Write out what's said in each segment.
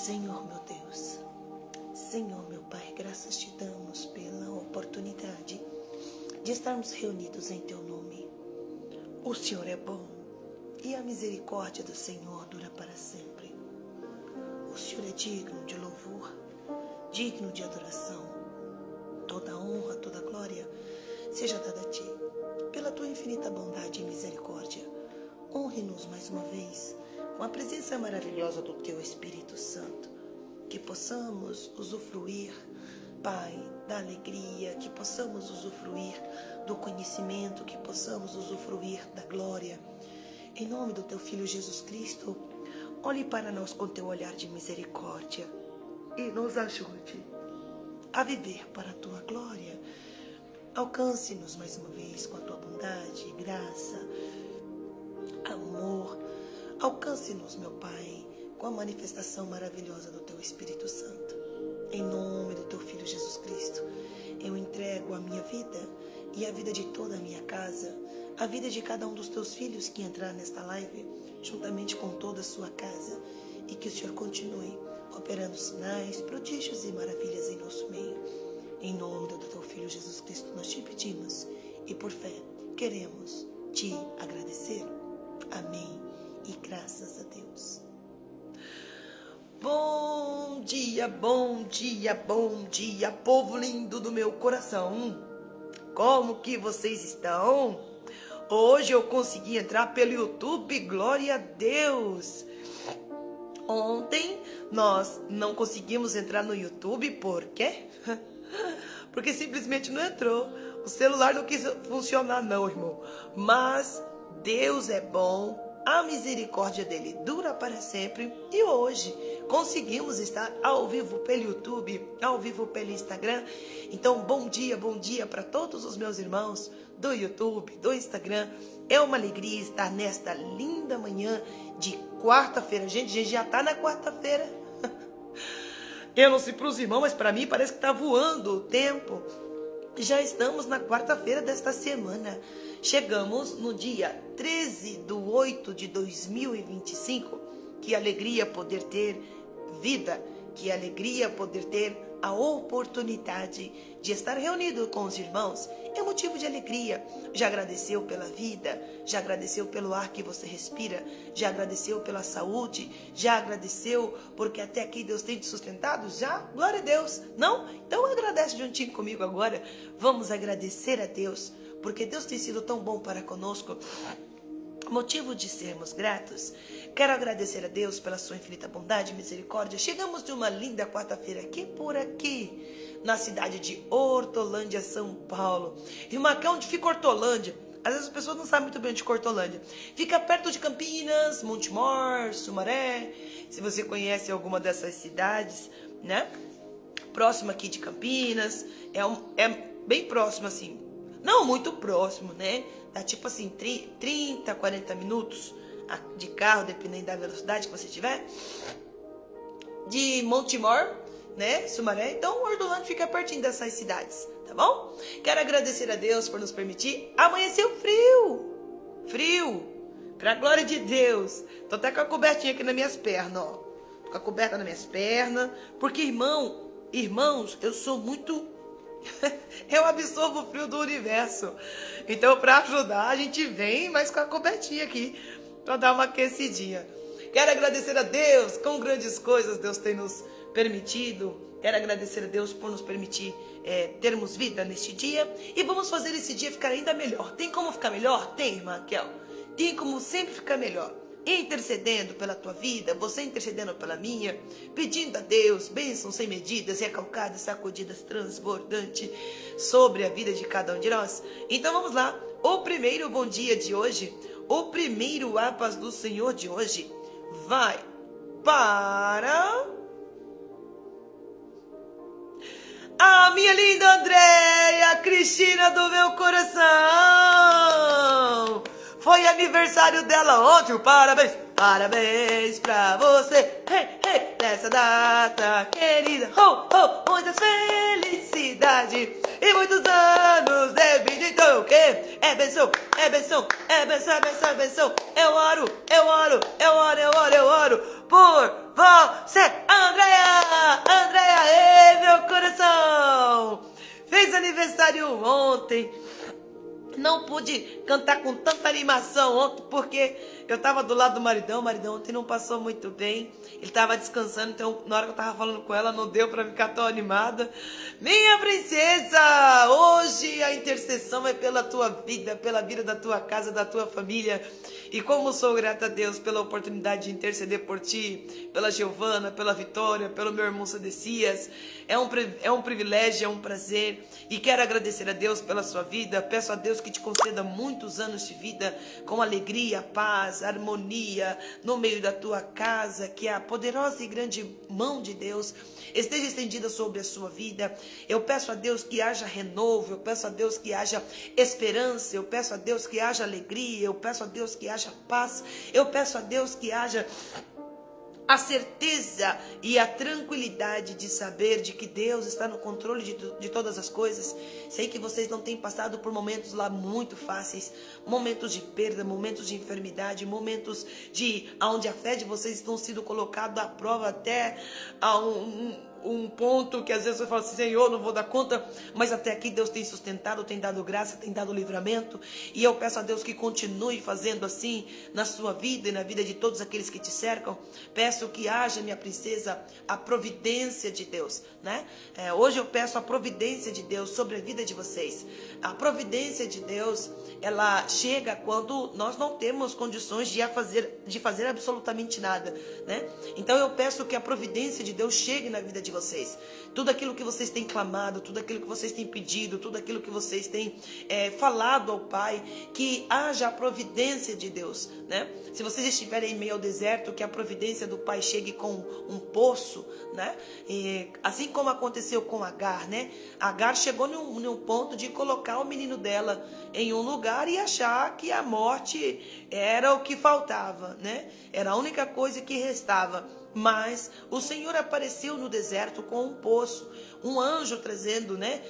Senhor meu Deus, Senhor meu Pai, graças te damos pela oportunidade de estarmos reunidos em teu nome. O Senhor é bom e a misericórdia do Senhor dura para sempre. O Senhor é digno de louvor, digno de adoração. Toda honra, toda glória seja dada a ti, pela tua infinita bondade e misericórdia. Honre-nos mais uma vez com a presença maravilhosa do teu Espírito Santo, que possamos usufruir, Pai, da alegria, que possamos usufruir do conhecimento, que possamos usufruir da glória. Em nome do teu Filho Jesus Cristo, olhe para nós com teu olhar de misericórdia e nos ajude a viver para a tua glória. Alcance-nos mais uma vez com a tua bondade, graça, amor. Alcance-nos, meu Pai, com a manifestação maravilhosa do teu Espírito Santo. Em nome do teu Filho Jesus Cristo, eu entrego a minha vida e a vida de toda a minha casa, a vida de cada um dos teus filhos que entrar nesta live, juntamente com toda a sua casa, e que o Senhor continue operando sinais, prodígios e maravilhas em nosso meio. Em nome do teu Filho Jesus Cristo nós te pedimos e por fé queremos te agradecer. Amém e graças a Deus. Bom dia, bom dia, bom dia, povo lindo do meu coração. Como que vocês estão? Hoje eu consegui entrar pelo YouTube, glória a Deus. Ontem nós não conseguimos entrar no YouTube, por quê? Porque simplesmente não entrou. O celular não quis funcionar não, irmão. Mas Deus é bom, a misericórdia dele dura para sempre. E hoje conseguimos estar ao vivo pelo YouTube, ao vivo pelo Instagram. Então bom dia para todos os meus irmãos do YouTube, do Instagram. É uma alegria estar nesta linda manhã de quarta-feira. Gente, já está na quarta-feira. Eu não sei para os irmãos, mas para mim parece que está voando o tempo. Já estamos na quarta-feira desta semana. Chegamos no dia 13/8/2025. Que alegria poder ter vida. Que alegria poder ter a oportunidade de estar reunido com os irmãos. É motivo de alegria. Já agradeceu pela vida? Já agradeceu pelo ar que você respira? Já agradeceu pela saúde? Já agradeceu porque até aqui Deus tem te sustentado? Já? Glória a Deus. Não? Então agradece juntinho comigo agora. Vamos agradecer a Deus, porque Deus tem sido tão bom para conosco. Motivo de sermos gratos. Quero agradecer a Deus pela sua infinita bondade e misericórdia. Chegamos de uma linda quarta-feira aqui por aqui, na cidade de Hortolândia, São Paulo. Irmã, onde fica Hortolândia? Às vezes as pessoas não sabem muito bem onde fica Hortolândia. Fica perto de Campinas, Montemor, Sumaré. Se você conhece alguma dessas cidades, né? Próximo aqui de Campinas. É bem próximo assim. Não muito próximo, né? Dá tipo assim, 30, 40 minutos de carro, dependendo da velocidade que você tiver. De Montemor, né? Sumaré. Então, Hortolândia fica pertinho dessas cidades, tá bom? Quero agradecer a Deus por nos permitir. Amanheceu frio. Frio. Pra glória de Deus. Tô até com a cobertinha aqui nas minhas pernas, ó. Tô com a coberta nas minhas pernas. Porque, irmãos, eu sou muito... Eu absorvo o frio do universo. Então, para ajudar, a gente vem mais com a cobertinha aqui, para dar uma aquecidinha. Quero agradecer a Deus, com grandes coisas Deus tem nos permitido. Quero agradecer a Deus por nos permitir termos vida neste dia. E vamos fazer esse dia ficar ainda melhor. Tem como ficar melhor? Tem, irmã Raquel. Tem como sempre ficar melhor. Intercedendo pela tua vida, você intercedendo pela minha, pedindo a Deus bênçãos sem medidas, recalcadas, sacudidas, transbordantes sobre a vida de cada um de nós. Então vamos lá, o primeiro bom dia de hoje, o primeiro a paz do Senhor de hoje, vai para a minha linda Andréia Cristina do meu coração. Foi aniversário dela ontem, parabéns, parabéns pra você, hey, hey, nessa data querida, ho, ho, muitas felicidades e muitos anos de vida, então o quê? É bênção benção, é benção, é benção, é benção, é benção. Eu oro por você, Andréia, ei, meu coração. Fez aniversário ontem. Não pude cantar com tanta animação ontem, porque eu estava do lado do maridão. O maridão ontem não passou muito bem. Ele estava descansando, então na hora que eu estava falando com ela, não deu para ficar tão animada. Minha princesa, hoje a intercessão é pela tua vida, pela vida da tua casa, da tua família. E como sou grata a Deus pela oportunidade de interceder por ti, pela Giovana, pela Vitória, pelo meu irmão Sadecias. É um privilégio, é um prazer. E quero agradecer a Deus pela sua vida. Peço a Deus que te conceda muitos anos de vida com alegria, paz, harmonia no meio da tua casa. Que a poderosa e grande mão de Deus esteja estendida sobre a sua vida. Eu peço a Deus que haja renovo. Eu peço a Deus que haja esperança. Eu peço a Deus que haja alegria. Eu peço a Deus que haja paz. Eu peço a Deus que haja a certeza e a tranquilidade de saber de que Deus está no controle de todas as coisas. Sei que vocês não têm passado por momentos lá muito fáceis, momentos de perda, momentos de enfermidade, momentos onde a fé de vocês estão sendo colocado à prova até a um ponto que às vezes você fala assim, Senhor, não vou dar conta, mas até aqui Deus tem sustentado, tem dado graça, tem dado livramento, e eu peço a Deus que continue fazendo assim na sua vida e na vida de todos aqueles que te cercam. Peço que haja, minha princesa, a providência de Deus, né? Hoje eu peço a providência de Deus sobre a vida de vocês. A providência de Deus, ela chega quando nós não temos condições de fazer absolutamente nada, né? Então eu peço que a providência de Deus chegue na vida de vocês. Tudo aquilo que vocês têm clamado, tudo aquilo que vocês têm pedido, tudo aquilo que vocês têm falado ao Pai, que haja a providência de Deus, né? Se vocês estiverem em meio ao deserto, que a providência do Pai chegue com um poço, né? Assim como aconteceu com Agar, né? Agar chegou num ponto de colocar o menino dela em um lugar e achar que a morte era o que faltava, né? Era a única coisa que restava. Mas o Senhor apareceu no deserto com um poço, um anjo trazendo, né,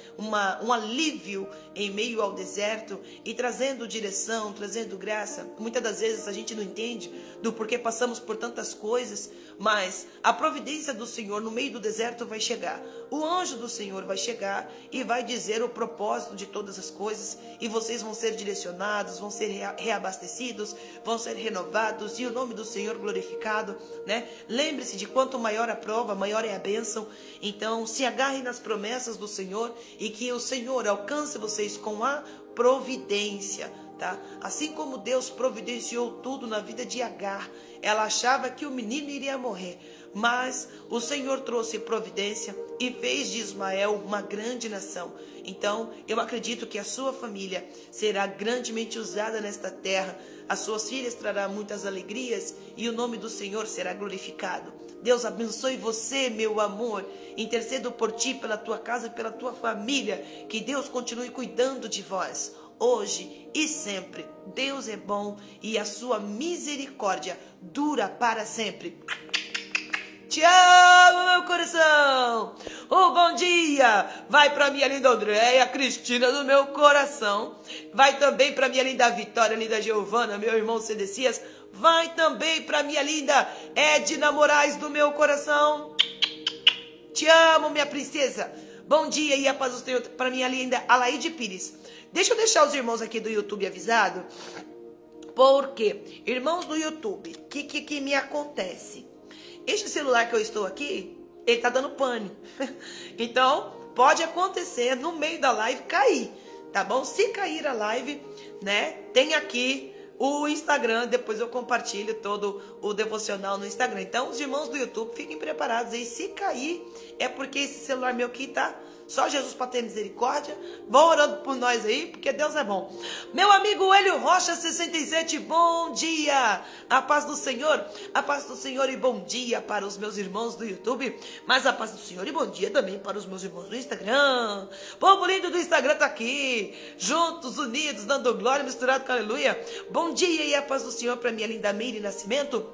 um alívio em meio ao deserto e trazendo direção, trazendo graça. Muitas das vezes a gente não entende do porquê passamos por tantas coisas, mas a providência do Senhor no meio do deserto vai chegar. O anjo do Senhor vai chegar e vai dizer o propósito de todas as coisas, e vocês vão ser direcionados, vão ser reabastecidos, vão ser renovados e o nome do Senhor glorificado, né? Lembre-se de quanto maior a prova, maior é a bênção. Então se agarre nas promessas do Senhor e que o Senhor alcance vocês com a providência, tá? Assim como Deus providenciou tudo na vida de Agar, ela achava que o menino iria morrer, mas o Senhor trouxe providência e fez de Ismael uma grande nação. Então eu acredito que a sua família será grandemente usada nesta terra. As suas filhas trarão muitas alegrias e o nome do Senhor será glorificado. Deus abençoe você, meu amor. Intercedo por ti, pela tua casa e pela tua família. Que Deus continue cuidando de vós, hoje e sempre. Deus é bom e a sua misericórdia dura para sempre. Te amo, meu coração. Bom dia vai para minha linda Andréia, Cristina do meu coração. Vai também para minha linda Vitória, linda Giovana, meu irmão Sadecias. Vai também para minha linda Edna Moraes do meu coração. Te amo, minha princesa. Bom dia e a paz do Senhor para minha linda Alaide Pires. Deixa eu deixar os irmãos aqui do YouTube avisados. Porque, irmãos do YouTube, o que me acontece? Este celular que eu estou aqui, ele tá dando pane. Então, pode acontecer no meio da live cair, tá bom? Se cair a live, né, tem aqui o Instagram, depois eu compartilho todo o devocional no Instagram. Então, os irmãos do YouTube, fiquem preparados aí. Se cair, é porque esse celular meu aqui tá... Só Jesus para ter misericórdia. Vão orando por nós aí, porque Deus é bom. Meu amigo Hélio Rocha 67, bom dia. A paz do Senhor e bom dia para os meus irmãos do YouTube. Mas a paz do Senhor e bom dia também para os meus irmãos do Instagram. Povo lindo do Instagram tá aqui, juntos, unidos, dando glória, misturado com aleluia. Bom dia e a paz do Senhor para minha linda Meire Nascimento.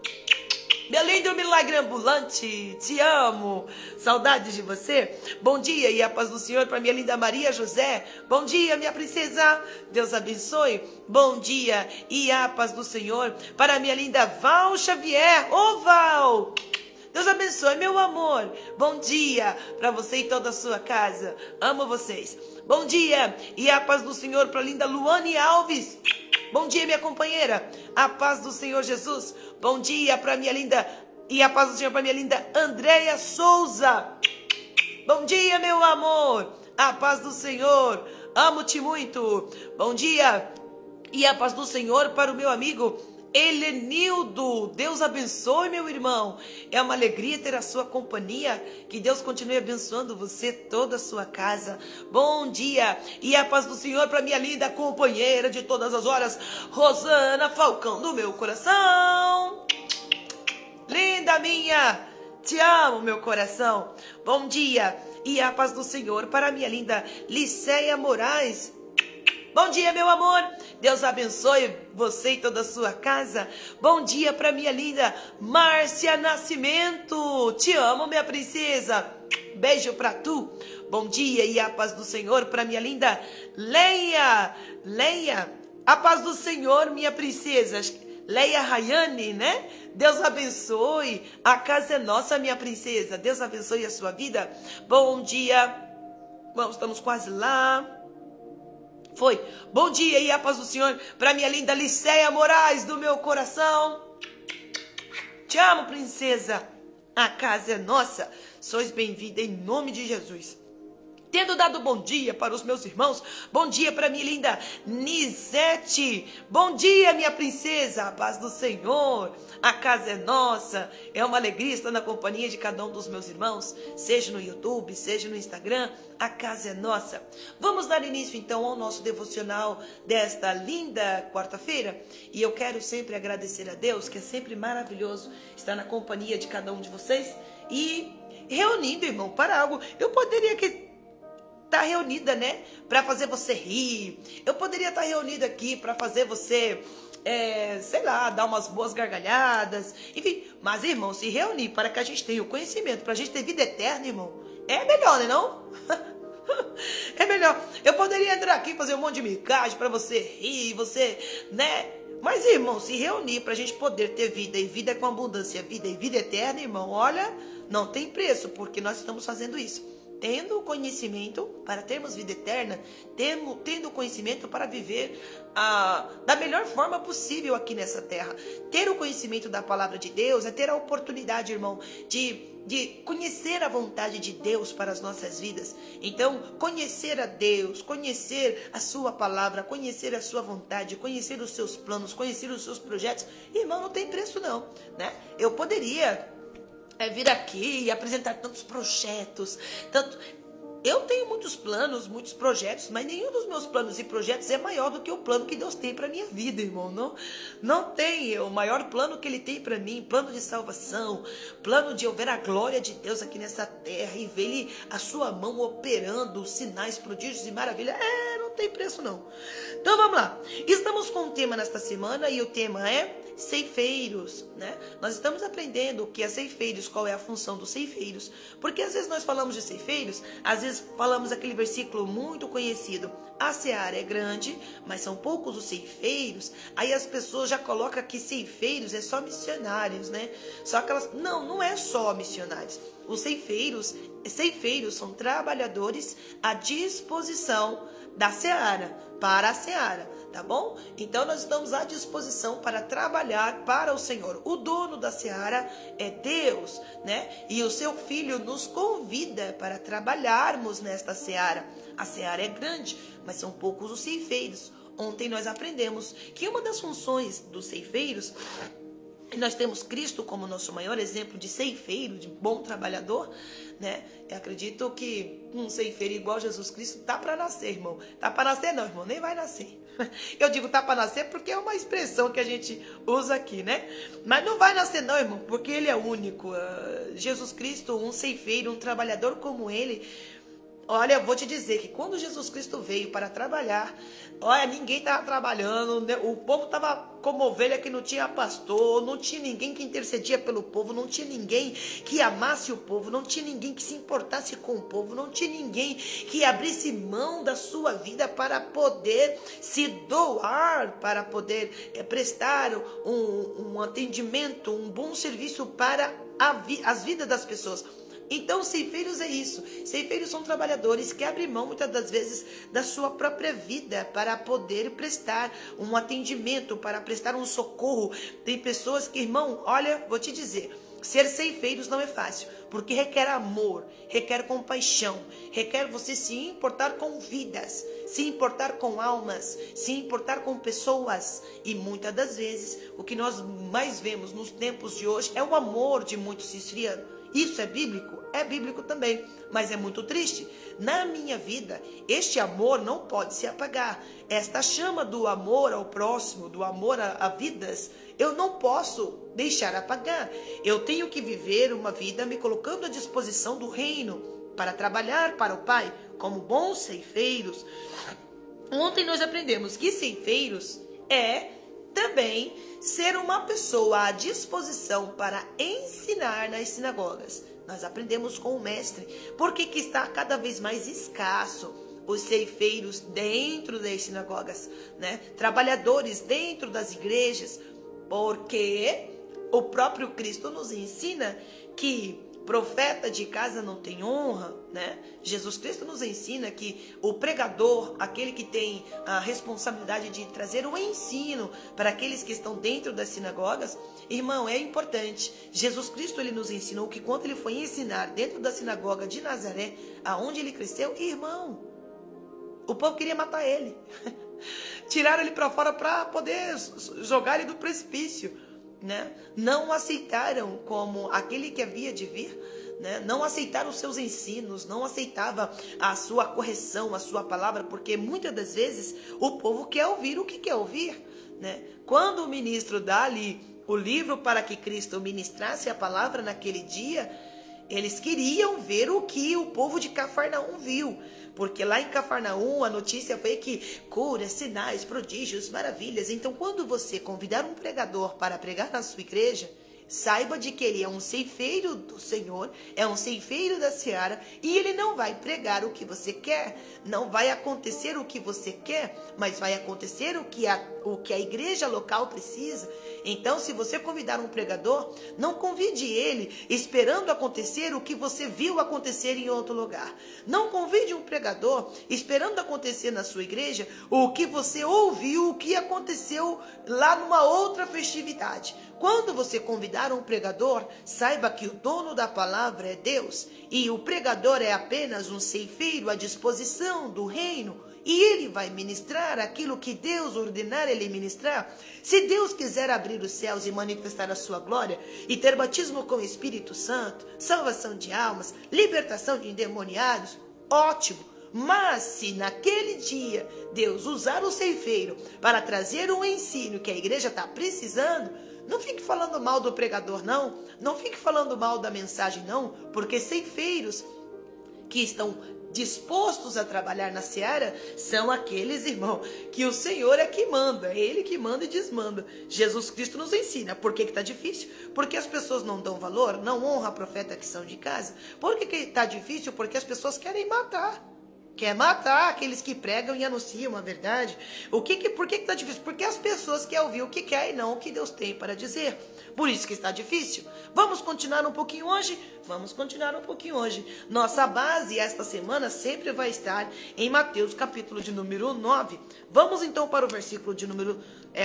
Meu lindo milagre ambulante, te amo, saudades de você. Bom dia e a paz do Senhor para minha linda Maria José. Bom dia, minha princesa, Deus abençoe. Bom dia e a paz do Senhor para minha linda Val Xavier. Ô Val, Deus abençoe, meu amor. Bom dia para você e toda a sua casa. Amo vocês. Bom dia e a paz do Senhor para a linda Luane Alves. Bom dia, minha companheira. A paz do Senhor Jesus. Bom dia para minha linda e a paz do Senhor para minha linda Andréia Souza. Bom dia, meu amor. A paz do Senhor. Amo-te muito. Bom dia e a paz do Senhor para o meu amigo Helenildo. Deus abençoe, meu irmão. É uma alegria ter a sua companhia. Que Deus continue abençoando você, toda a sua casa. Bom dia e a paz do Senhor para minha linda companheira de todas as horas, Rosana Falcão do meu coração. Linda minha, te amo, meu coração. Bom dia e a paz do Senhor para minha linda Liceia Moraes. Bom dia, meu amor. Deus abençoe você e toda a sua casa. Bom dia para minha linda Márcia Nascimento. Te amo, minha princesa. Beijo para tu. Bom dia e a paz do Senhor para minha linda Leia. Leia, a paz do Senhor, minha princesa. Leia Rayane, né? Deus abençoe. A casa é nossa, minha princesa. Deus abençoe a sua vida. Bom dia. Vamos, estamos quase lá. Foi. Bom dia e a paz do Senhor para minha linda Liceia Moraes do meu coração. Te amo, princesa. A casa é nossa. Sois bem-vinda em nome de Jesus. Tendo dado bom dia para os meus irmãos, bom dia para minha linda Nisete. Bom dia, minha princesa, a paz do Senhor. A casa é nossa. É uma alegria estar na companhia de cada um dos meus irmãos, seja no YouTube, seja no Instagram. A casa é nossa. Vamos dar início então ao nosso devocional desta linda quarta-feira. E eu quero sempre agradecer a Deus, que é sempre maravilhoso estar na companhia de cada um de vocês e reunindo, irmão, para algo. Eu poderia estar reunida, né, para fazer você rir. Eu poderia estar reunida aqui para fazer você, sei lá, dar umas boas gargalhadas, enfim. Mas, irmão, se reunir para que a gente tenha o conhecimento, para a gente ter vida eterna, irmão, é melhor, né, não? É melhor. Eu poderia entrar aqui e fazer um monte de micagem para você rir, você, né? Mas, irmão, se reunir para a gente poder ter vida, e vida com abundância, vida e vida eterna, irmão, olha, não tem preço, porque nós estamos fazendo isso. Tendo conhecimento para termos vida eterna, tendo conhecimento para viver da melhor forma possível aqui nessa terra. Ter o conhecimento da palavra de Deus é ter a oportunidade, irmão, de conhecer a vontade de Deus para as nossas vidas. Então, conhecer a Deus, conhecer a sua palavra, conhecer a sua vontade, conhecer os seus planos, conhecer os seus projetos, irmão, não tem preço não, né? Eu poderia vir aqui e apresentar tantos projetos, eu tenho muitos planos, muitos projetos, mas nenhum dos meus planos e projetos é maior do que o plano que Deus tem para minha vida, irmão. Não tem o maior plano que Ele tem para mim, plano de salvação, plano de eu ver a glória de Deus aqui nessa terra e ver a sua mão operando sinais, prodígios e maravilhas. Não tem preço não. Então vamos lá. Estamos com um tema nesta semana e o tema é ceifeiros, né? Nós estamos aprendendo o que é ceifeiros, qual é a função dos ceifeiros, porque às vezes nós falamos de ceifeiros, às vezes falamos aquele versículo muito conhecido, a seara é grande, mas são poucos os ceifeiros, aí as pessoas já colocam que ceifeiros é só missionários, né? Só que não é só missionários, os ceifeiros são trabalhadores à disposição da seara, para a seara, tá bom? Então nós estamos à disposição para trabalhar para o Senhor. O dono da seara é Deus, né? E o seu Filho nos convida para trabalharmos nesta seara. A seara é grande, mas são poucos os ceifeiros. Ontem nós aprendemos que uma das funções dos ceifeiros, e nós temos Cristo como nosso maior exemplo de ceifeiro, de bom trabalhador, né? Eu acredito que um ceifeiro igual Jesus Cristo tá para nascer, irmão. Tá para nascer não, irmão, nem vai nascer. Eu digo tá para nascer porque é uma expressão que a gente usa aqui, né? Mas não vai nascer não, irmão, porque Ele é único. Jesus Cristo, um ceifeiro, um trabalhador como Ele, Olha, eu vou te dizer que quando Jesus Cristo veio para trabalhar, olha, ninguém estava trabalhando, né? O povo estava como ovelha que não tinha pastor, não tinha ninguém que intercedia pelo povo, não tinha ninguém que amasse o povo, não tinha ninguém que se importasse com o povo, não tinha ninguém que abrisse mão da sua vida para poder se doar, para poder prestar um atendimento, um bom serviço para as vidas das pessoas. Então, ceifeiros é isso. Ceifeiros são trabalhadores que abrem mão, muitas das vezes, da sua própria vida para poder prestar um atendimento, para prestar um socorro. Tem pessoas que, irmão, olha, vou te dizer, ser ceifeiros não é fácil, porque requer amor, requer compaixão, requer você se importar com vidas, se importar com almas, se importar com pessoas. E muitas das vezes, o que nós mais vemos nos tempos de hoje é o amor de muitos se esfriando. Isso é bíblico? É bíblico também, mas é muito triste. Na minha vida, este amor não pode se apagar. Esta chama do amor ao próximo, do amor a vidas, eu não posso deixar apagar. Eu tenho que viver uma vida me colocando à disposição do reino para trabalhar para o Pai, como bons ceifeiros. Ontem nós aprendemos que ceifeiros é também ser uma pessoa à disposição para ensinar nas sinagogas. Nós aprendemos com o mestre, porque que está cada vez mais escasso os ceifeiros dentro das sinagogas, né? Trabalhadores dentro das igrejas, porque o próprio Cristo nos ensina que profeta de casa não tem honra, né? Jesus Cristo nos ensina que o pregador, aquele que tem a responsabilidade de trazer o ensino para aqueles que estão dentro das sinagogas, irmão, é importante. Jesus Cristo, ele nos ensinou que quando ele foi ensinar dentro da sinagoga de Nazaré, aonde ele cresceu, irmão, o povo queria matar ele. Tiraram ele para fora para poder jogar ele do precipício, né? Não aceitaram como aquele que havia de vir, né? Não aceitaram os seus ensinos, não aceitava a sua correção, a sua palavra, porque muitas das vezes o povo quer ouvir o que quer ouvir, né? Quando o ministro dá ali o livro para que Cristo ministrasse a palavra naquele dia, eles queriam ver o que o povo de Cafarnaum viu. Porque lá em Cafarnaum a notícia foi que curas, sinais, prodígios, maravilhas. Então, quando você convidar um pregador para pregar na sua igreja, saiba de que ele é um ceifeiro do Senhor, é um ceifeiro da seara, e ele não vai pregar o que você quer, não vai acontecer o que você quer, mas vai acontecer o que a igreja local precisa. Então, se você convidar um pregador, não convide ele esperando acontecer o que você viu acontecer em outro lugar. Não convide um pregador esperando acontecer na sua igreja o que você ouviu, o que aconteceu lá numa outra festividade. Quando você convidar um pregador, saiba que o dono da palavra é Deus e o pregador é apenas um ceifeiro à disposição do reino e ele vai ministrar aquilo que Deus ordenar ele ministrar. Se Deus quiser abrir os céus e manifestar a sua glória e ter batismo com o Espírito Santo, salvação de almas, libertação de endemoniados, ótimo. Mas se naquele dia Deus usar o ceifeiro para trazer um ensino que a igreja está precisando, não fique falando mal do pregador, não. Não fique falando mal da mensagem, não. Porque ceifeiros que estão dispostos a trabalhar na seara são aqueles, irmão, que o Senhor é que manda. É Ele que manda e desmanda. Jesus Cristo nos ensina. Por que está difícil? Porque as pessoas não dão valor, não honram a profeta que são de casa. Por que está difícil? Porque as pessoas querem matar. Quer matar aqueles que pregam e anunciam a verdade. Por que está difícil? Porque as pessoas querem ouvir o que quer e não o que Deus tem para dizer. Por isso que está difícil. Vamos continuar um pouquinho hoje? Vamos continuar um pouquinho hoje. Nossa base esta semana sempre vai estar em Mateus, capítulo de número 9. Vamos então para o versículo de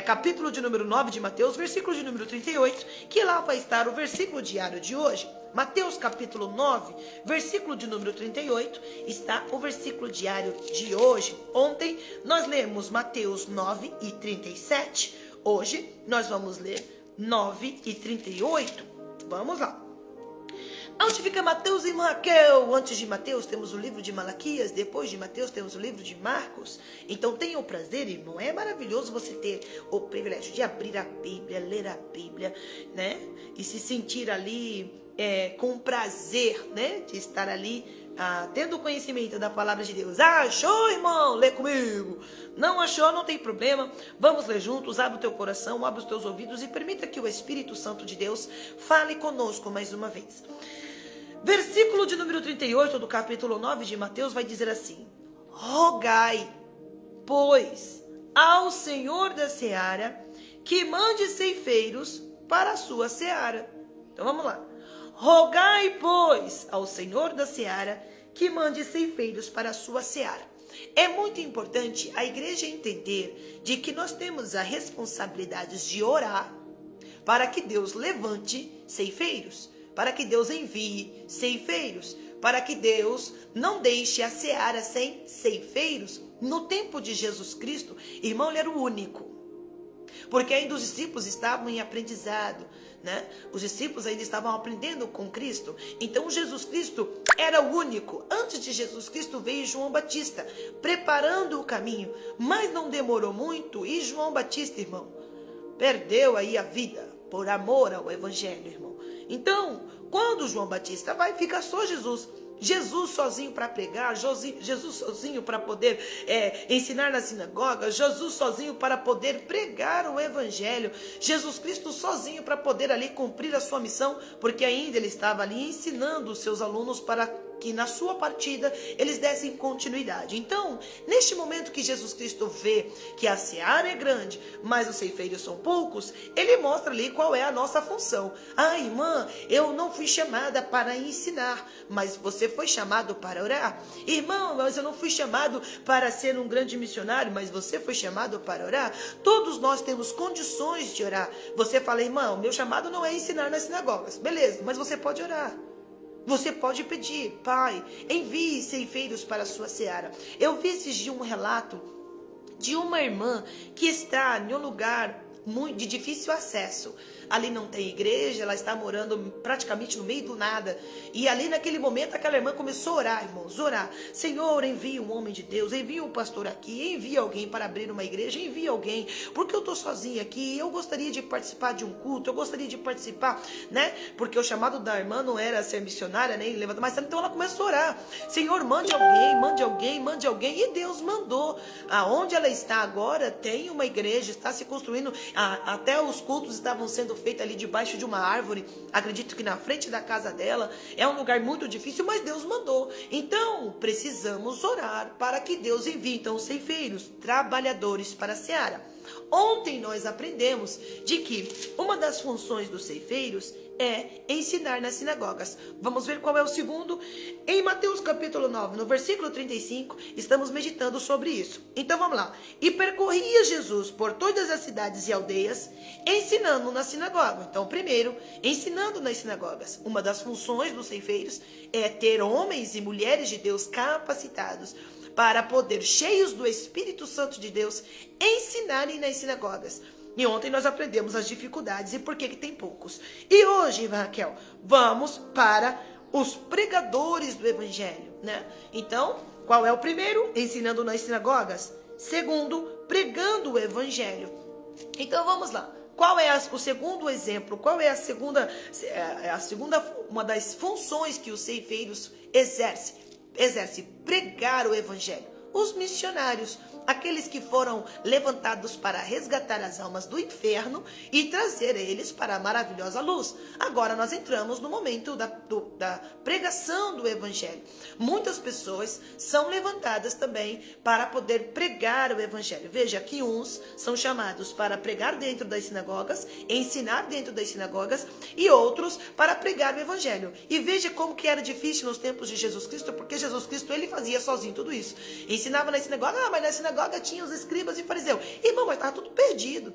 capítulo de número 9 de Mateus, versículo de número 38, que lá vai estar o versículo diário de hoje. Mateus capítulo 9, versículo de número 38, está o versículo diário de hoje. Ontem nós lemos Mateus 9 e 37. Hoje nós vamos ler 9 e 38. Vamos lá. Onde fica Mateus e Raquel? Antes de Mateus temos o livro de Malaquias, depois de Mateus temos o livro de Marcos. Então tenha o prazer, irmão, é maravilhoso você ter o privilégio de abrir a Bíblia, ler a Bíblia, né? E se sentir ali com prazer, né? De estar ali tendo conhecimento da palavra de Deus. Achou, irmão? Lê comigo. Não achou, não tem problema. Vamos ler juntos. Abre o teu coração, abre os teus ouvidos e permita que o Espírito Santo de Deus fale conosco mais uma vez. Versículo de número 38 do capítulo 9 de Mateus vai dizer assim: rogai, pois, ao Senhor da seara que mande ceifeiros para a sua seara. Então vamos lá. Rogai, pois, ao Senhor da seara que mande ceifeiros para a sua seara. É muito importante a igreja entender de que nós temos a responsabilidade de orar para que Deus levante ceifeiros, para que Deus envie ceifeiros, para que Deus não deixe a seara sem ceifeiros. No tempo de Jesus Cristo, irmão, ele era o único. Porque ainda os discípulos estavam em aprendizado, né? Os discípulos ainda estavam aprendendo com Cristo. Então Jesus Cristo era o único. Antes de Jesus Cristo veio João Batista, preparando o caminho. Mas não demorou muito e João Batista, irmão, perdeu aí a vida por amor ao evangelho, irmão. Então, quando João Batista vai, fica só Jesus. Jesus sozinho para pregar, Jesus sozinho para poder ensinar na sinagoga, Jesus sozinho para poder pregar o evangelho, Jesus Cristo sozinho para poder ali cumprir a sua missão, porque ainda ele estava ali ensinando os seus alunos para que na sua partida eles dessem continuidade. Então, neste momento que Jesus Cristo vê que a seara é grande, mas os ceifeiros são poucos, ele mostra ali qual é a nossa função. Ah, irmã, eu não fui chamada para ensinar, mas você foi chamado para orar. Irmão, mas eu não fui chamado para ser um grande missionário, mas você foi chamado para orar. Todos nós temos condições de orar. Você fala, irmão, meu chamado não é ensinar nas sinagogas. Beleza, mas você pode orar. Você pode pedir, Pai, envie ceifeiros para a sua seara. Eu vi esses dias um relato de uma irmã que está em um lugar de difícil acesso. Ali não tem igreja, ela está morando praticamente no meio do nada. E ali naquele momento aquela irmã começou a orar, irmãos, orar. Senhor, envia um homem de Deus, envia um pastor aqui, envia alguém para abrir uma igreja, envia alguém, porque eu estou sozinha aqui, eu gostaria de participar de um culto, eu gostaria de participar, né? Porque o chamado da irmã não era ser missionária, nem levantar, mas então ela começou a orar. Senhor, mande alguém, mande alguém, mande alguém. E Deus mandou. Aonde ela está agora tem uma igreja, está se construindo. Até os cultos estavam sendo feitos ali debaixo de uma árvore, acredito que na frente da casa dela. É um lugar muito difícil, mas Deus mandou. Então precisamos orar para que Deus envie então ceifeiros, trabalhadores para a seara. Ontem nós aprendemos de que uma das funções dos ceifeiros é ensinar nas sinagogas. Vamos ver qual é o segundo. Em Mateus capítulo 9, no versículo 35, estamos meditando sobre isso. Então vamos lá. E percorria Jesus por todas as cidades e aldeias, ensinando na sinagoga. Então, primeiro, ensinando nas sinagogas. Uma das funções dos ceifeiros é ter homens e mulheres de Deus capacitados para poder, cheios do Espírito Santo de Deus, ensinarem nas sinagogas. E ontem nós aprendemos as dificuldades e por que tem poucos. E hoje, Raquel, vamos para os pregadores do evangelho, né? Então, qual é o primeiro? Ensinando nas sinagogas. Segundo, pregando o evangelho. Então, vamos lá. Qual é o segundo exemplo? Qual é a segunda, uma das funções que os ceifeiros exerce pregar o evangelho? Os missionários, aqueles que foram levantados para resgatar as almas do inferno e trazer eles para a maravilhosa luz. Agora nós entramos no momento da pregação do evangelho. Muitas pessoas são levantadas também para poder pregar o evangelho. Veja que uns são chamados para pregar dentro das sinagogas, ensinar dentro das sinagogas, e outros para pregar o evangelho. E veja como que era difícil nos tempos de Jesus Cristo, porque Jesus Cristo ele fazia sozinho tudo isso. Ensinava na sinagoga, mas na sinagoga tinha os escribas e fariseus. Irmão, mas estava tudo perdido.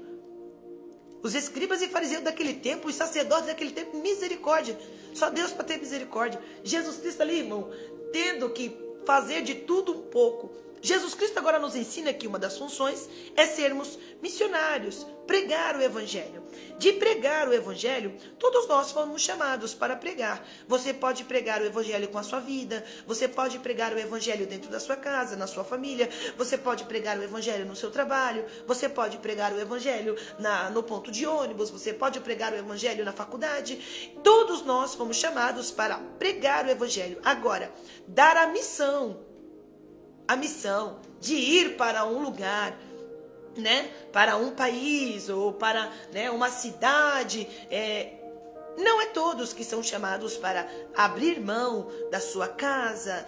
Os escribas e fariseus daquele tempo, os sacerdotes daquele tempo, misericórdia. Só Deus para ter misericórdia. Jesus Cristo ali, irmão, tendo que fazer de tudo um pouco, Jesus Cristo agora nos ensina que uma das funções é sermos missionários, pregar o evangelho. De pregar o evangelho, todos nós fomos chamados para pregar. Você pode pregar o evangelho com a sua vida, você pode pregar o evangelho dentro da sua casa, na sua família, você pode pregar o evangelho no seu trabalho, você pode pregar o evangelho no ponto de ônibus, você pode pregar o evangelho na faculdade. Todos nós fomos chamados para pregar o evangelho. Agora, dar a missão de ir para um lugar, né, para um país ou para, né, uma cidade, não é todos que são chamados para abrir mão da sua casa,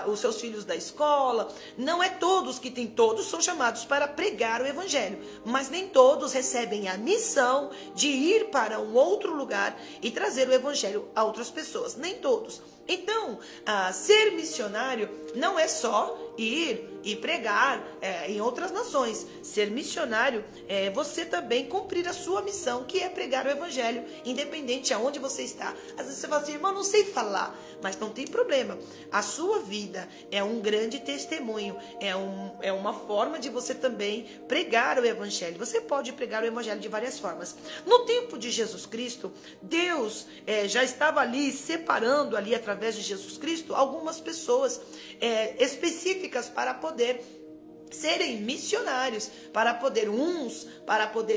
os seus filhos da escola. Não é todos que tem, todos são chamados para pregar o evangelho, mas nem todos recebem a missão de ir para um outro lugar e trazer o evangelho a outras pessoas, nem todos. Então, ser missionário não é só ir e pregar em outras nações. Ser missionário é você também cumprir a sua missão, que é pregar o evangelho, independente aonde você está. Às vezes você fala assim, irmão, não sei falar, mas não tem problema. A sua vida é um grande testemunho, é uma forma de você também pregar o evangelho. Você pode pregar o evangelho de várias formas. No tempo de Jesus Cristo, Deus já estava ali separando ali através de Jesus Cristo algumas pessoas específicas para poder serem missionários, para poder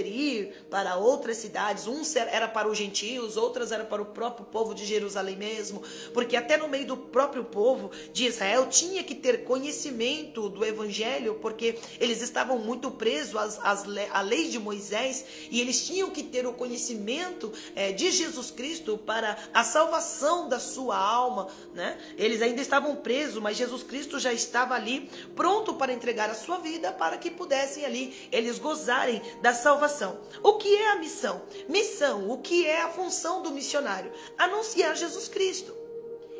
ir para outras cidades. Uns era para os gentios, outras era para o próprio povo de Jerusalém mesmo, porque até no meio do próprio povo de Israel tinha que ter conhecimento do evangelho, porque eles estavam muito presos à lei de Moisés, e eles tinham que ter o conhecimento de Jesus Cristo para a salvação da sua alma, né? Eles ainda estavam presos, mas Jesus Cristo já estava ali pronto para entregar a sua vida para que pudessem ali eles gozarem da salvação. O que é a missão? Missão, o que é a função do missionário? Anunciar Jesus Cristo.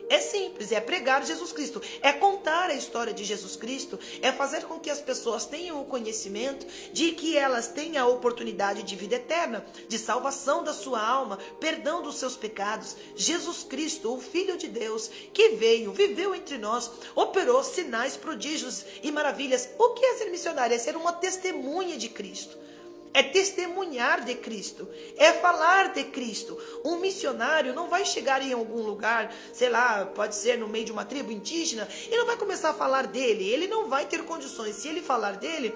É simples, é pregar Jesus Cristo, é contar a história de Jesus Cristo, é fazer com que as pessoas tenham o conhecimento de que elas têm a oportunidade de vida eterna, de salvação da sua alma, perdão dos seus pecados. Jesus Cristo, o Filho de Deus, que veio, viveu entre nós, operou sinais, prodígios e maravilhas. O que é ser missionário? É ser uma testemunha de Cristo. É testemunhar de Cristo, é falar de Cristo. Um missionário não vai chegar em algum lugar, sei lá, pode ser no meio de uma tribo indígena, e não vai começar a falar dele. Ele não vai ter condições. Se ele falar dele,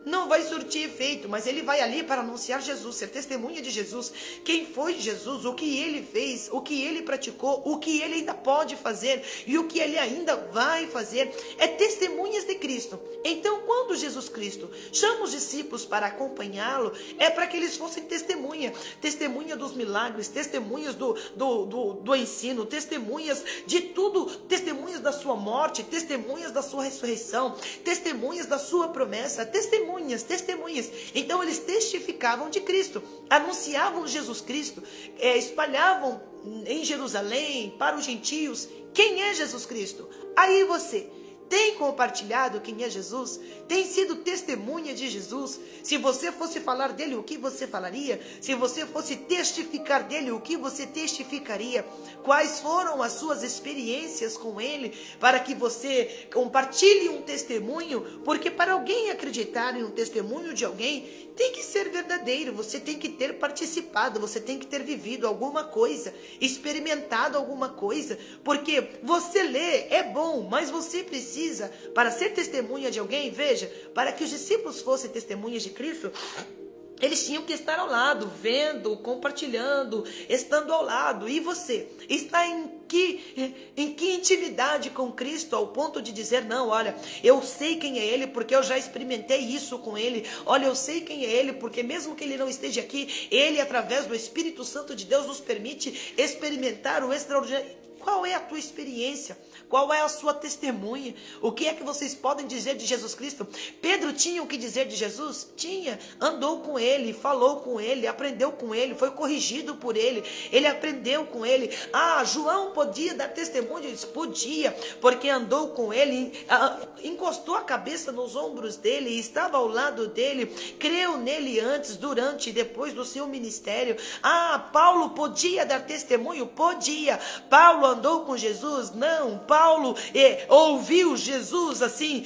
não vai surtir efeito, mas ele vai ali para anunciar Jesus, ser testemunha de Jesus, quem foi Jesus, o que ele fez, o que ele praticou, o que ele ainda pode fazer e o que ele ainda vai fazer. É testemunhas de Cristo. Então, quando Jesus Cristo chama os discípulos para acompanhá-lo, é para que eles fossem testemunha dos milagres, testemunhas do ensino, testemunhas de tudo, testemunhas da sua morte, testemunhas da sua ressurreição, testemunhas da sua promessa, testemunhas. Então eles testificavam de Cristo, anunciavam Jesus Cristo, espalhavam em Jerusalém para os gentios quem é Jesus Cristo. Aí você tem compartilhado quem é Jesus? Tem sido testemunha de Jesus? Se você fosse falar dele, o que você falaria? Se você fosse testificar dele, o que você testificaria? Quais foram as suas experiências com ele? Para que você compartilhe um testemunho, porque para alguém acreditar em um testemunho de alguém, tem que ser verdadeiro, você tem que ter participado, você tem que ter vivido alguma coisa, experimentado alguma coisa, porque você lê, é bom, mas você precisa, para ser testemunha de alguém, veja, para que os discípulos fossem testemunhas de Cristo, eles tinham que estar ao lado, vendo, compartilhando, estando ao lado. E você está em que intimidade com Cristo, ao ponto de dizer, não, olha, eu sei quem é Ele, porque eu já experimentei isso com Ele. Olha, eu sei quem é Ele, porque mesmo que Ele não esteja aqui, Ele, através do Espírito Santo de Deus, nos permite experimentar o extraordinário. Qual é a tua experiência? Qual é a sua testemunha? O que é que vocês podem dizer de Jesus Cristo? Pedro tinha o que dizer de Jesus? Tinha. Andou com ele, falou com ele, aprendeu com ele, foi corrigido por ele, ele aprendeu com ele. João podia dar testemunho? Ele disse, podia, porque andou com ele, encostou a cabeça nos ombros dele, estava ao lado dele, creu nele antes, durante e depois do seu ministério. Paulo podia dar testemunho? Podia. Paulo andou com Jesus? Não. Paulo ouviu Jesus assim,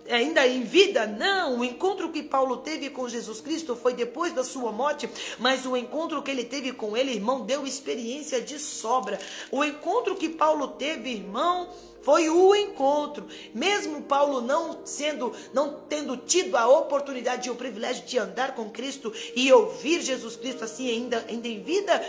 ainda em vida? Não. O encontro que Paulo teve com Jesus Cristo foi depois da sua morte, mas o encontro que ele teve com ele, irmão, deu experiência de sobra. O encontro que Paulo teve, irmão, foi o encontro. Mesmo Paulo não tendo tido a oportunidade e o privilégio de andar com Cristo e ouvir Jesus Cristo assim ainda em vida,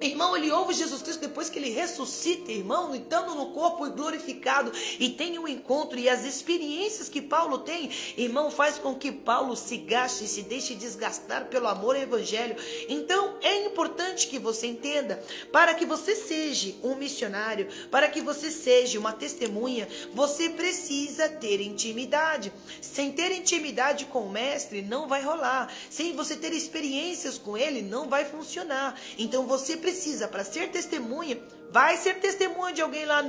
irmão, ele ouve Jesus Cristo depois que ele ressuscita, irmão, estando no corpo glorificado, e tem um encontro, e as experiências que Paulo tem, irmão, faz com que Paulo se gaste, se deixe desgastar pelo amor ao evangelho. Então, é importante que você entenda, para que você seja um missionário, para que você seja uma testemunha, você precisa ter intimidade. Sem ter intimidade com o mestre, não vai rolar. Sem você ter experiências com ele, não vai funcionar. Então, você precisa, para ser testemunha, vai ser testemunha de alguém lá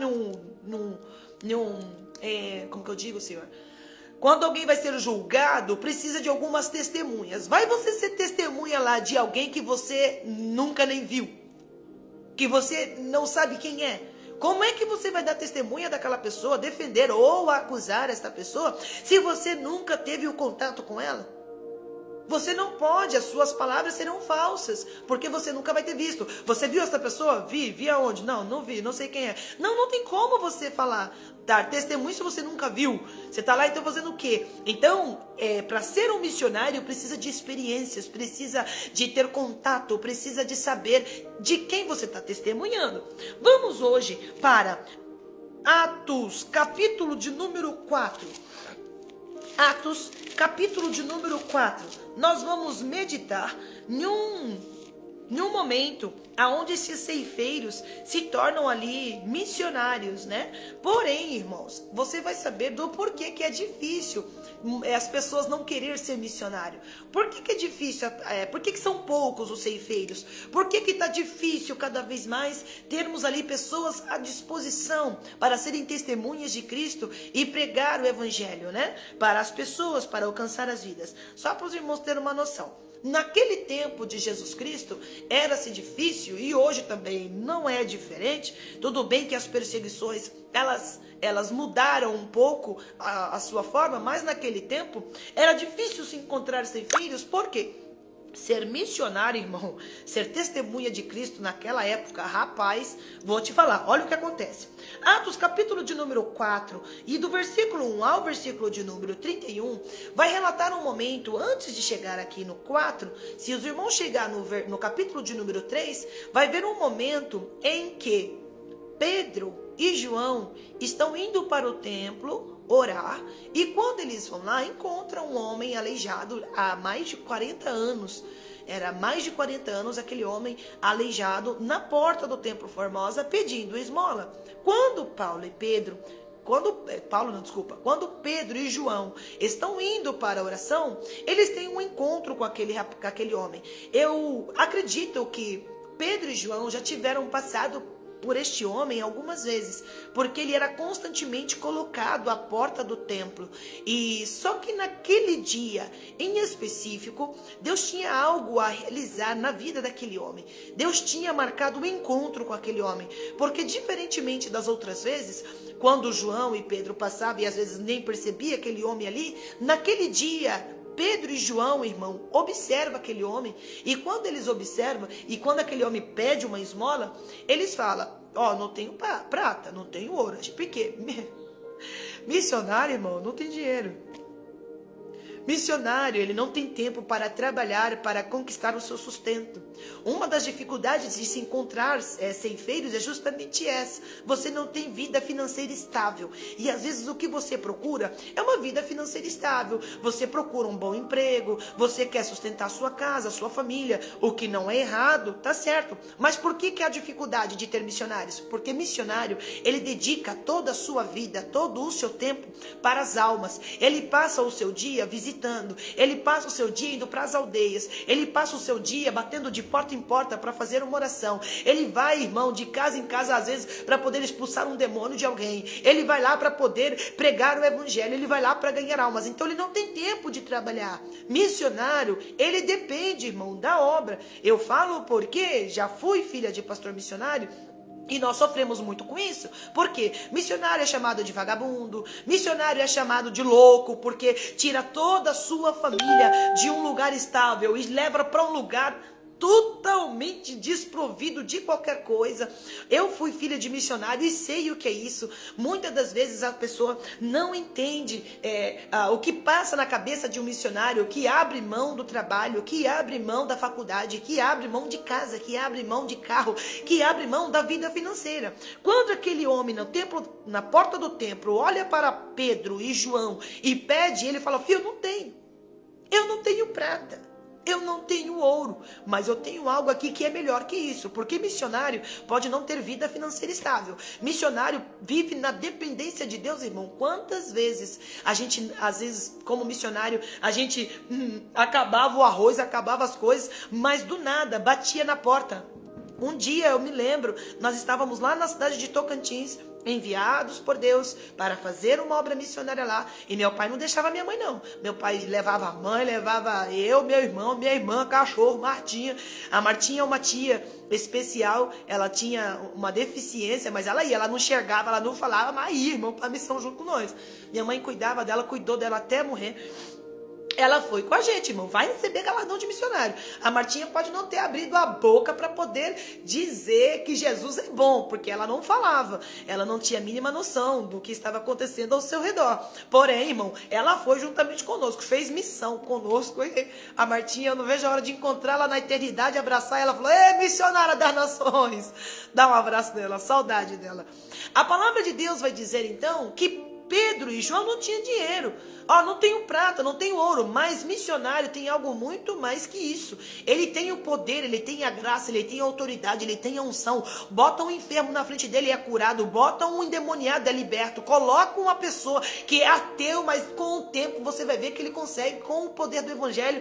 como que eu digo, Senhor? Quando alguém vai ser julgado, precisa de algumas testemunhas. Vai você ser testemunha lá de alguém que você nunca nem viu, que você não sabe quem é. Como é que você vai dar testemunha daquela pessoa, defender ou acusar esta pessoa, se você nunca teve o contato com ela? Você não pode, as suas palavras serão falsas, porque você nunca vai ter visto. Você viu essa pessoa? Vi aonde? Não vi, não sei quem é. Não tem como você falar, dar testemunho se você nunca viu. Você está lá, então fazendo o quê? Então, para ser um missionário, precisa de experiências, precisa de ter contato, precisa de saber de quem você está testemunhando. Vamos hoje para Atos, capítulo de número 4. Atos, capítulo de número 4. Nós vamos meditar num momento aonde esses ceifeiros se tornam ali missionários, né? Porém, irmãos, você vai saber do porquê que é difícil as pessoas não querer ser missionário. Por que é difícil? Por que são poucos os ceifeiros? Por que está difícil cada vez mais termos ali pessoas à disposição para serem testemunhas de Cristo e pregar o evangelho, né? Para as pessoas, para alcançar as vidas. Só para os irmãos terem uma noção. Naquele tempo de Jesus Cristo, era-se difícil, e hoje também não é diferente. Tudo bem que as perseguições, elas mudaram um pouco a sua forma, mas naquele tempo era difícil se encontrar ceifeiros. Por quê? Ser missionário, irmão, ser testemunha de Cristo naquela época, rapaz, vou te falar, olha o que acontece. Atos, capítulo de número 4, e do versículo 1 ao versículo de número 31, vai relatar um momento, antes de chegar aqui no 4, se os irmãos chegar no capítulo de número 3, vai ver um momento em que Pedro e João estão indo para o templo orar, e quando eles vão lá, encontram um homem aleijado há mais de 40 anos. Era mais de 40 anos aquele homem aleijado na porta do Templo Formosa pedindo esmola. Quando Pedro e João estão indo para a oração, eles têm um encontro com aquele homem. Eu acredito que Pedro e João já tiveram passado por este homem algumas vezes, porque ele era constantemente colocado à porta do templo. E só que naquele dia em específico, Deus tinha algo a realizar na vida daquele homem. Deus tinha marcado um encontro com aquele homem, porque diferentemente das outras vezes, quando João e Pedro passavam e às vezes nem percebia aquele homem ali, naquele dia Pedro e João, irmão, observam aquele homem, e quando eles observam, e quando aquele homem pede uma esmola, eles falam, não tenho prata, não tenho ouro. Por quê? Missionário, irmão, não tem dinheiro. Missionário, ele não tem tempo para trabalhar, para conquistar o seu sustento. Uma das dificuldades de se encontrar ceifeiros é justamente essa. Você não tem vida financeira estável. E às vezes o que você procura é uma vida financeira estável. Você procura um bom emprego, você quer sustentar sua casa, sua família, o que não é errado, tá certo. Mas por que há dificuldade de ter missionários? Porque missionário, ele dedica toda a sua vida, todo o seu tempo para as almas. Ele passa o seu dia visitando, ele passa o seu dia indo para as aldeias, ele passa o seu dia batendo de porta em porta para fazer uma oração, ele vai, irmão, de casa em casa às vezes para poder expulsar um demônio de alguém, ele vai lá para poder pregar o evangelho, ele vai lá para ganhar almas. Então ele não tem tempo de trabalhar. Missionário, ele depende, irmão, da obra. Eu falo porque já fui filha de pastor missionário, E nós sofremos muito com isso, porque missionário é chamado de vagabundo, missionário é chamado de louco, porque tira toda a sua família de um lugar estável e leva para um lugar totalmente desprovido de qualquer coisa. Eu fui filha de missionário e sei o que é isso. Muitas das vezes a pessoa não entende o que passa na cabeça de um missionário que abre mão do trabalho, que abre mão da faculdade, que abre mão de casa, que abre mão de carro, que abre mão da vida financeira. Quando aquele homem no templo, na porta do templo, olha para Pedro e João e pede, ele fala: filho, eu não tenho prata. Eu não tenho ouro, mas eu tenho algo aqui que é melhor que isso, porque missionário pode não ter vida financeira estável. Missionário vive na dependência de Deus, irmão. Quantas vezes a gente, às vezes, como missionário, a gente acabava o arroz, acabava as coisas, mas do nada batia na porta. Um dia, eu me lembro, nós estávamos lá na cidade de Tocantins, enviados por Deus para fazer uma obra missionária lá, e meu pai não deixava minha mãe não. Meu pai levava a mãe, levava eu, meu irmão, minha irmã, cachorro, Martinha. A Martinha é uma tia especial, ela tinha uma deficiência, mas ela ia, ela não enxergava, ela não falava, mas ia, irmão, para a missão junto com nós. Minha mãe cuidava dela, cuidou dela até morrer. Ela foi com a gente, irmão, vai receber galardão de missionário. A Martinha pode não ter abrido a boca para poder dizer que Jesus é bom, porque ela não falava, ela não tinha a mínima noção do que estava acontecendo ao seu redor. Porém, irmão, ela foi juntamente conosco, fez missão conosco. E a Martinha, eu não vejo a hora de encontrá-la na eternidade, abraçar ela, falou: ei, missionária das nações, dá um abraço dela, saudade dela. A palavra de Deus vai dizer então que Pedro e João não tinham dinheiro. Não tenho prata, não tenho ouro, mas missionário tem algo muito mais que isso. Ele tem o poder, ele tem a graça, ele tem a autoridade, ele tem a unção. Bota um enfermo na frente dele e é curado. Bota um endemoniado, é liberto. Coloca uma pessoa que é ateu, mas com o tempo você vai ver que ele consegue, com o poder do evangelho,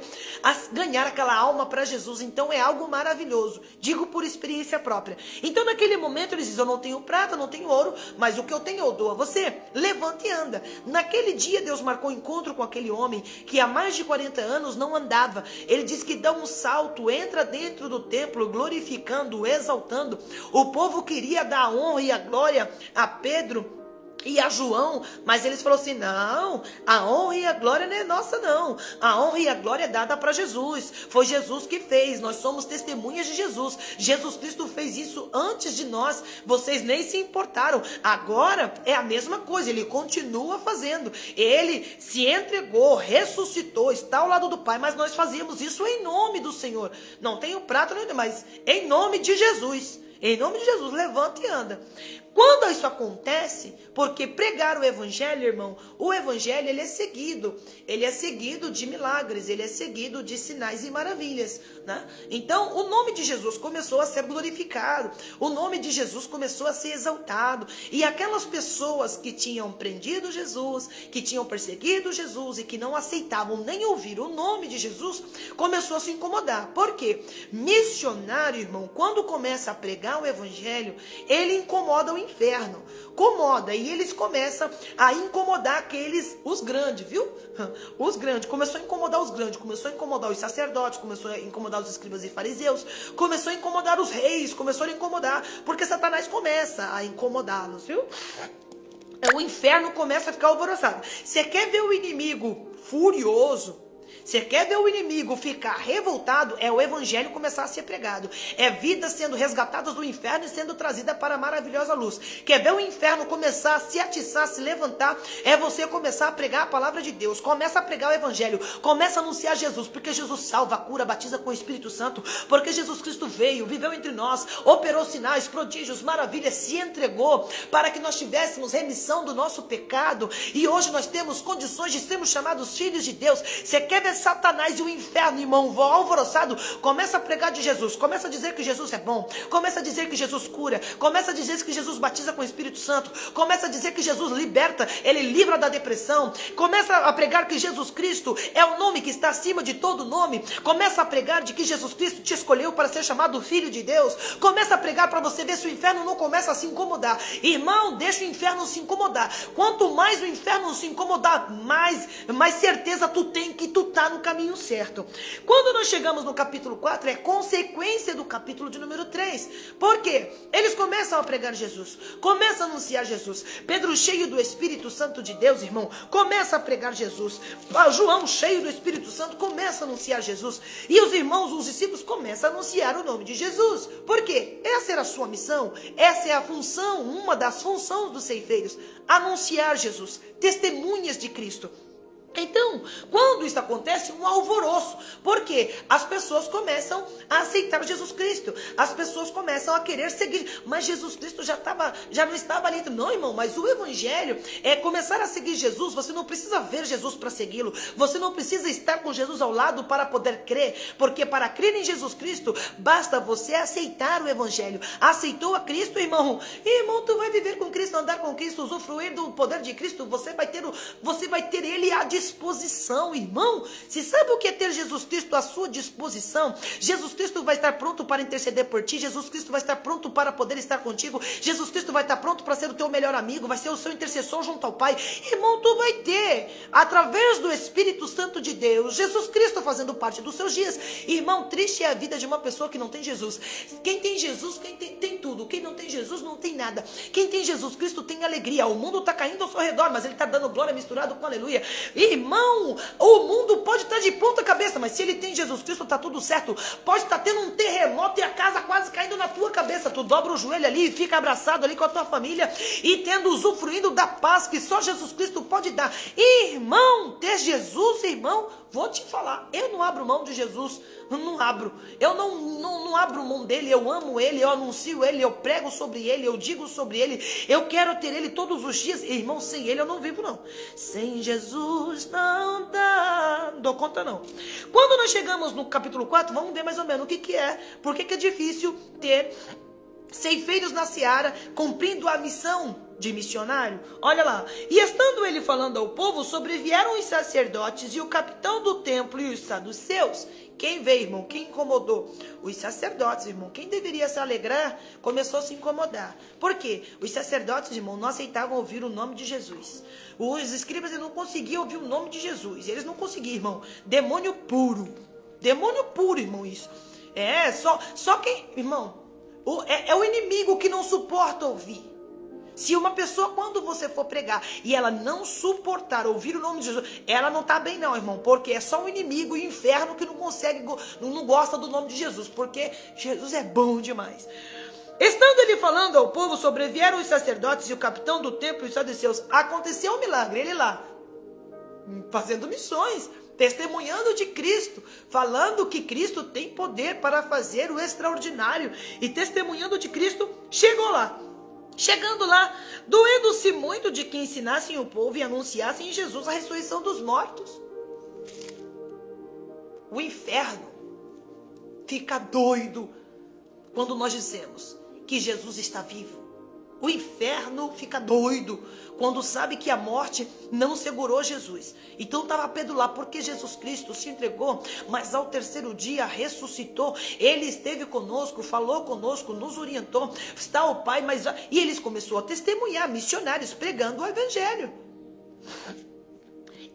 ganhar aquela alma para Jesus. Então é algo maravilhoso. Digo por experiência própria. Então naquele momento eles dizem: eu não tenho prata, não tenho ouro, mas o que eu tenho eu dou a você. Levanta e anda. Naquele dia Deus marcou um encontro com aquele homem que há mais de 40 anos não andava. Ele diz que dá um salto, entra dentro do templo glorificando, exaltando. O povo queria dar a honra e a glória a Pedro e a João, mas eles falaram assim: não, a honra e a glória não é nossa não, a honra e a glória é dada para Jesus, foi Jesus que fez, nós somos testemunhas de Jesus, Jesus Cristo fez isso antes de nós, vocês nem se importaram, agora é a mesma coisa, ele continua fazendo, ele se entregou, ressuscitou, está ao lado do Pai, mas nós fazíamos isso em nome do Senhor, não tenho prato, mas em nome de Jesus. Em nome de Jesus, levanta e anda. Quando isso acontece, porque pregar o evangelho, irmão, o evangelho ele é seguido de milagres, ele é seguido de sinais e maravilhas, né? Então, o nome de Jesus começou a ser glorificado, o nome de Jesus começou a ser exaltado, e aquelas pessoas que tinham prendido Jesus, que tinham perseguido Jesus e que não aceitavam nem ouvir o nome de Jesus, começou a se incomodar. Por quê? Missionário, irmão, quando começa a pregar o evangelho, ele incomoda o inferno, incomoda, e eles começam a incomodar os grandes, viu? Os grandes, começou a incomodar os grandes, começou a incomodar os sacerdotes, começou a incomodar os escribas e fariseus, começou a incomodar os reis, começou a incomodar, porque Satanás começa a incomodá-los, viu? O inferno começa a ficar alvoroçado. Você quer ver o inimigo furioso? Você quer ver o inimigo ficar revoltado? É o evangelho começar a ser pregado. É vidas sendo resgatadas do inferno e sendo trazida para a maravilhosa luz. Quer ver o inferno começar a se atiçar, a se levantar? É você começar a pregar a palavra de Deus. Começa a pregar o evangelho. Começa a anunciar Jesus. Porque Jesus salva, cura, batiza com o Espírito Santo. Porque Jesus Cristo veio, viveu entre nós, operou sinais, prodígios, maravilhas, se entregou para que nós tivéssemos remissão do nosso pecado. E hoje nós temos condições de sermos chamados filhos de Deus. Você quer ver Satanás e o inferno, irmão, alvoroçado? Começa a pregar de Jesus, começa a dizer que Jesus é bom, começa a dizer que Jesus cura, começa a dizer que Jesus batiza com o Espírito Santo, começa a dizer que Jesus liberta, ele livra da depressão, começa a pregar que Jesus Cristo é o nome que está acima de todo nome, começa a pregar de que Jesus Cristo te escolheu para ser chamado Filho de Deus, começa a pregar para você ver se o inferno não começa a se incomodar. Irmão, deixa o inferno se incomodar. Quanto mais o inferno se incomodar, mais certeza tu tem que tu está no caminho certo. Quando nós chegamos no capítulo 4, é consequência do capítulo de número 3. Por quê? Eles começam a pregar Jesus, começam a anunciar Jesus. Pedro, cheio do Espírito Santo de Deus, irmão, começa a pregar Jesus. João, cheio do Espírito Santo, começa a anunciar Jesus. E os irmãos, os discípulos, começam a anunciar o nome de Jesus. Por quê? Essa era a sua missão, essa é a função, uma das funções dos ceifeiros, anunciar Jesus, testemunhas de Cristo. Então, quando isso acontece, um alvoroço, porque as pessoas começam a aceitar Jesus Cristo, as pessoas começam a querer seguir, mas Jesus Cristo já não estava ali. Não, irmão, mas o evangelho é começar a seguir Jesus. Você não precisa ver Jesus para segui-lo, você não precisa estar com Jesus ao lado para poder crer, porque para crer em Jesus Cristo, basta você aceitar o evangelho. Aceitou a Cristo, irmão, tu vai viver com Cristo, andar com Cristo, usufruir do poder de Cristo, você vai ter ele à disposição, irmão. Se sabe o que é ter Jesus Cristo à sua disposição? Jesus Cristo vai estar pronto para interceder por ti, Jesus Cristo vai estar pronto para poder estar contigo, Jesus Cristo vai estar pronto para ser o teu melhor amigo, vai ser o seu intercessor junto ao Pai. Irmão, tu vai ter, através do Espírito Santo de Deus, Jesus Cristo fazendo parte dos seus dias. Irmão, triste é a vida de uma pessoa que não tem Jesus. Quem tem Jesus, tem tudo. Quem não tem Jesus, não tem nada. Quem tem Jesus Cristo tem alegria. O mundo está caindo ao seu redor, mas ele está dando glória misturado com aleluia. Irmão, o mundo pode estar de ponta cabeça, mas se ele tem Jesus Cristo, está tudo certo. Pode estar tendo um terremoto e a casa quase caindo na tua cabeça. Tu dobra o joelho ali e fica abraçado ali com a tua família e usufruindo da paz que só Jesus Cristo pode dar. Irmão, ter Jesus, irmão, vou te falar, eu não abro mão de Jesus, não abro. Eu não abro mão dele, eu amo ele, eu anuncio ele, eu prego sobre ele, eu digo sobre ele, eu quero ter ele todos os dias. Irmão, sem ele eu não vivo não. Sem Jesus não dá, não dou conta não. Quando nós chegamos no capítulo 4, vamos ver mais ou menos o que é, por que é difícil ter ceifeiros na seara, cumprindo a missão de missionário. Olha lá. E estando ele falando ao povo, sobrevieram os sacerdotes e o capitão do templo e os saduceus. Quem veio, irmão? Quem incomodou? Os sacerdotes, irmão. Quem deveria se alegrar, começou a se incomodar. Por quê? Os sacerdotes, irmão, não aceitavam ouvir o nome de Jesus. Os escribas não conseguiam ouvir o nome de Jesus. Eles não conseguiam, irmão. Demônio puro. Demônio puro, irmão, isso. Só quem, irmão, é o inimigo que não suporta ouvir. Se uma pessoa, quando você for pregar e ela não suportar ouvir o nome de Jesus, ela não está bem não, irmão, porque é só o inimigo e o inferno que não gosta do nome de Jesus, porque Jesus é bom demais. Estando ele falando ao povo, sobrevieram os sacerdotes e o capitão do templo e os saduceus. Aconteceu um milagre, ele lá, fazendo missões, testemunhando de Cristo, falando que Cristo tem poder para fazer o extraordinário, e testemunhando de Cristo, chegou lá. Chegando lá, doendo-se muito de que ensinassem o povo e anunciassem em Jesus a ressurreição dos mortos. O inferno fica doido quando nós dizemos que Jesus está vivo. O inferno fica doido quando sabe que a morte não segurou Jesus. Então estava Pedro lá, porque Jesus Cristo se entregou, mas ao terceiro dia ressuscitou. Ele esteve conosco, falou conosco, nos orientou. Está o Pai, e eles começaram a testemunhar, missionários, pregando o evangelho.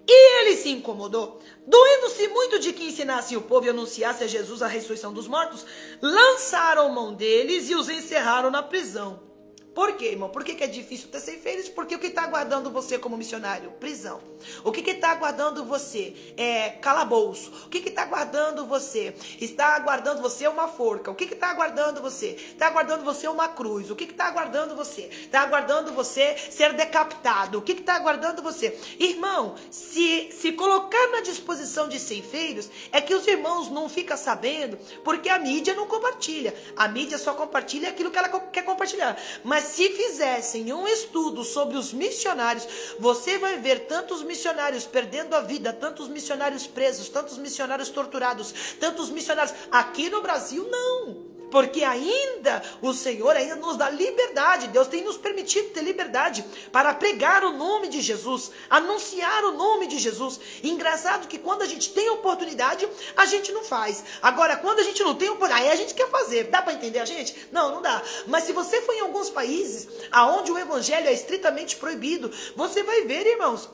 E ele se incomodou, doendo-se muito de que ensinassem o povo e anunciassem a Jesus a ressurreição dos mortos, lançaram mão deles e os encerraram na prisão. Por quê, irmão? Por que é difícil ter ceifeiros? Porque o que está aguardando você como missionário? Prisão. O que está aguardando você? Calabouço. O que está aguardando você? Está aguardando você uma forca. O que está aguardando você? Está aguardando você uma cruz. O que está aguardando você? Está aguardando você ser decapitado. O que está aguardando você? Irmão, se colocar na disposição de ceifeiros, é que os irmãos não ficam sabendo, porque a mídia não compartilha. A mídia só compartilha aquilo que ela quer compartilhar. Mas se fizessem um estudo sobre os missionários, você vai ver tantos missionários perdendo a vida, tantos missionários presos, tantos missionários torturados, tantos missionários. Aqui no Brasil, não. Porque ainda o Senhor ainda nos dá liberdade. Deus tem nos permitido ter liberdade para pregar o nome de Jesus, anunciar o nome de Jesus. E engraçado que quando a gente tem oportunidade, a gente não faz. Agora, quando a gente não tem oportunidade, aí a gente quer fazer. Dá para entender a gente? Não, não dá. Mas se você for em alguns países onde o evangelho é estritamente proibido, você vai ver, irmãos,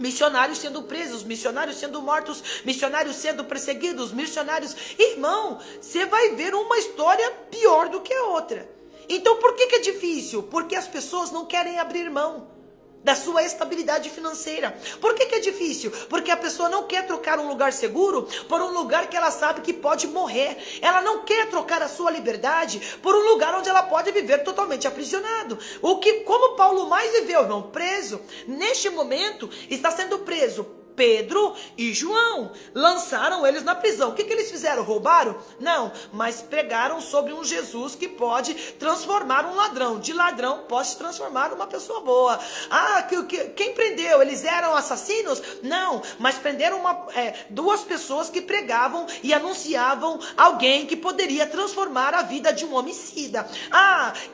Missionários sendo presos, missionários sendo mortos, missionários sendo perseguidos, missionários... Irmão, você vai ver uma história pior do que a outra. Então por que é difícil? Porque as pessoas não querem abrir mão da sua estabilidade financeira. Por que é difícil? Porque a pessoa não quer trocar um lugar seguro por um lugar que ela sabe que pode morrer. Ela não quer trocar a sua liberdade por um lugar onde ela pode viver totalmente aprisionado. Como Paulo mais viveu, irmão, preso. Neste momento está sendo preso Pedro e João. Lançaram eles na prisão. O que eles fizeram? Roubaram? Não, mas pregaram sobre um Jesus que pode transformar um ladrão. De ladrão pode se transformar uma pessoa boa. Quem prendeu? Eles eram assassinos? Não, mas prenderam duas pessoas que pregavam e anunciavam alguém que poderia transformar a vida de um homicida.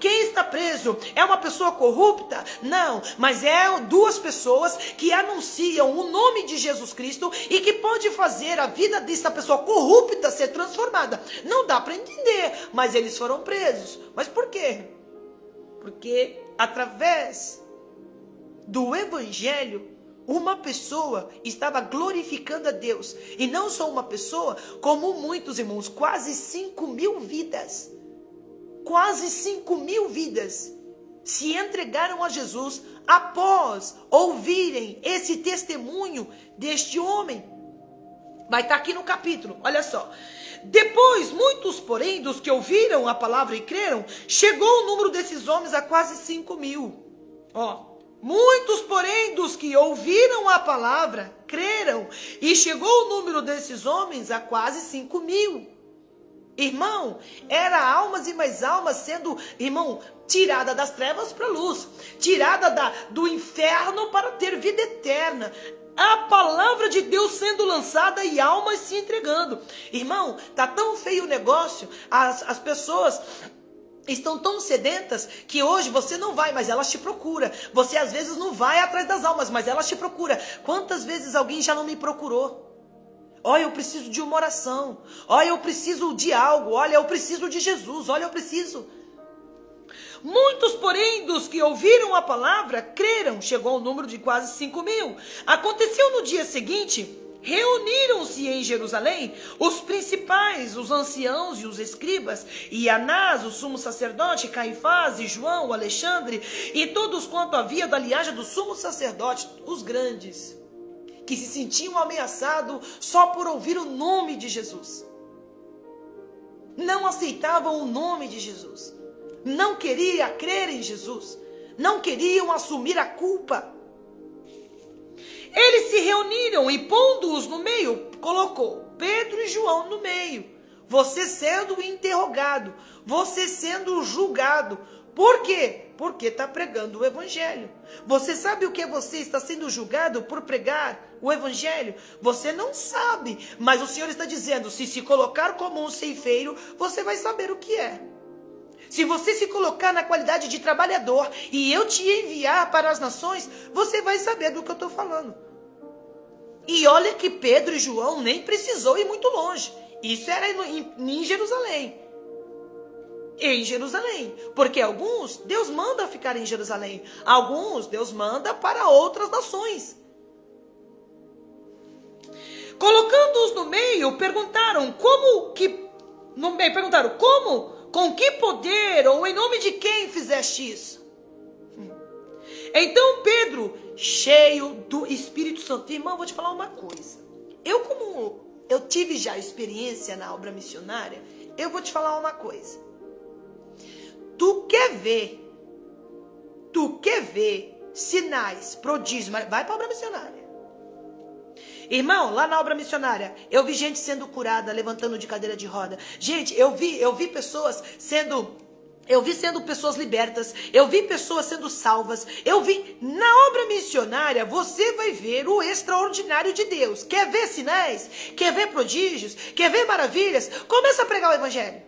Quem está preso? É uma pessoa corrupta? Não, mas duas pessoas que anunciam o nome de Jesus Cristo e que pode fazer a vida dessa pessoa corrupta ser transformada. Não dá para entender, mas eles foram presos. Mas por quê? Porque através do evangelho, uma pessoa estava glorificando a Deus. E não só uma pessoa, como muitos irmãos, quase 5.000 vidas. Quase 5.000 vidas se entregaram a Jesus após ouvirem esse testemunho deste homem. Vai estar aqui no capítulo, olha só. Depois, muitos, porém, dos que ouviram a palavra e creram, chegou o número desses homens a quase 5.000. Muitos, porém, dos que ouviram a palavra, creram, e chegou o número desses homens a quase 5.000. Irmão, era almas e mais almas sendo, irmão, tirada das trevas para a luz, tirada do inferno para ter vida eterna. A palavra de Deus sendo lançada e almas se entregando. Irmão, tá tão feio o negócio, as pessoas estão tão sedentas que hoje você não vai, mas elas te procuram. Você às vezes não vai atrás das almas, mas elas te procuram. Quantas vezes alguém já não me procurou? Olha, eu preciso de uma oração. Olha, eu preciso de algo. Olha, eu preciso de Jesus. Olha, eu preciso. Muitos, porém, dos que ouviram a palavra, creram. Chegou ao número de quase 5.000. Aconteceu no dia seguinte, reuniram-se em Jerusalém os principais, os anciãos e os escribas, e Anás, o sumo sacerdote, Caifás e João, o Alexandre, e todos quanto havia da linhagem do sumo sacerdote, os grandes, que se sentiam ameaçados só por ouvir o nome de Jesus. Não aceitavam o nome de Jesus. Não queriam crer em Jesus. Não queriam assumir a culpa. Eles se reuniram e, pondo-os no meio, colocou Pedro e João no meio. Você sendo interrogado, você sendo julgado. Por quê? Porque está pregando o evangelho. Você sabe o que você está sendo julgado por pregar o evangelho? Você não sabe, mas o Senhor está dizendo, se colocar como um ceifeiro, você vai saber o que é. Se você se colocar na qualidade de trabalhador e eu te enviar para as nações, você vai saber do que eu estou falando. E olha que Pedro e João nem precisou ir muito longe. Isso era em Jerusalém. Em Jerusalém, porque alguns Deus manda ficar em Jerusalém, alguns Deus manda para outras nações. Colocando-os no meio, perguntaram como, com que poder ou em nome de quem fizeste isso? Então Pedro, cheio do Espírito Santo, irmão, vou te falar uma coisa. Como eu tive já experiência na obra missionária, eu vou te falar uma coisa. Tu quer ver sinais, prodígios, mas vai para a obra missionária. Irmão, lá na obra missionária, eu vi gente sendo curada, levantando de cadeira de roda. Gente, eu vi pessoas sendo pessoas libertas, eu vi pessoas sendo salvas, na obra missionária, você vai ver o extraordinário de Deus. Quer ver sinais? Quer ver prodígios? Quer ver maravilhas? Começa a pregar o evangelho.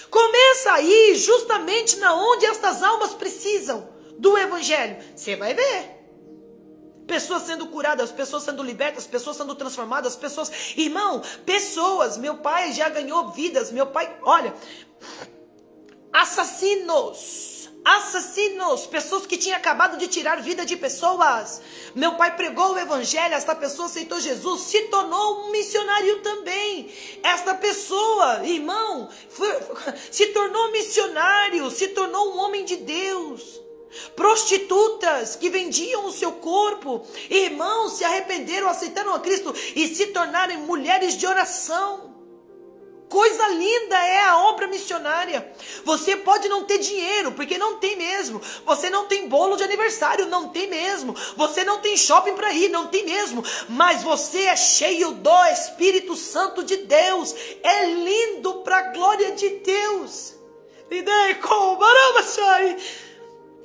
Começa aí justamente na onde estas almas precisam do evangelho. Você vai ver. Pessoas sendo curadas, pessoas sendo libertas, pessoas sendo transformadas, meu pai já ganhou vidas, olha, assassinos assassinos, pessoas que tinham acabado de tirar vida de pessoas. Meu pai pregou o evangelho, esta pessoa aceitou Jesus, se tornou um missionário também. Esta pessoa, irmão, se tornou missionário, se tornou um homem de Deus. Prostitutas que vendiam o seu corpo, irmãos, se arrependeram, aceitaram a Cristo e se tornaram mulheres de oração. Coisa linda é a obra missionária. Você pode não ter dinheiro, porque não tem mesmo. Você não tem bolo de aniversário, não tem mesmo. Você não tem shopping para ir, não tem mesmo. Mas você é cheio do Espírito Santo de Deus. É lindo para a glória de Deus.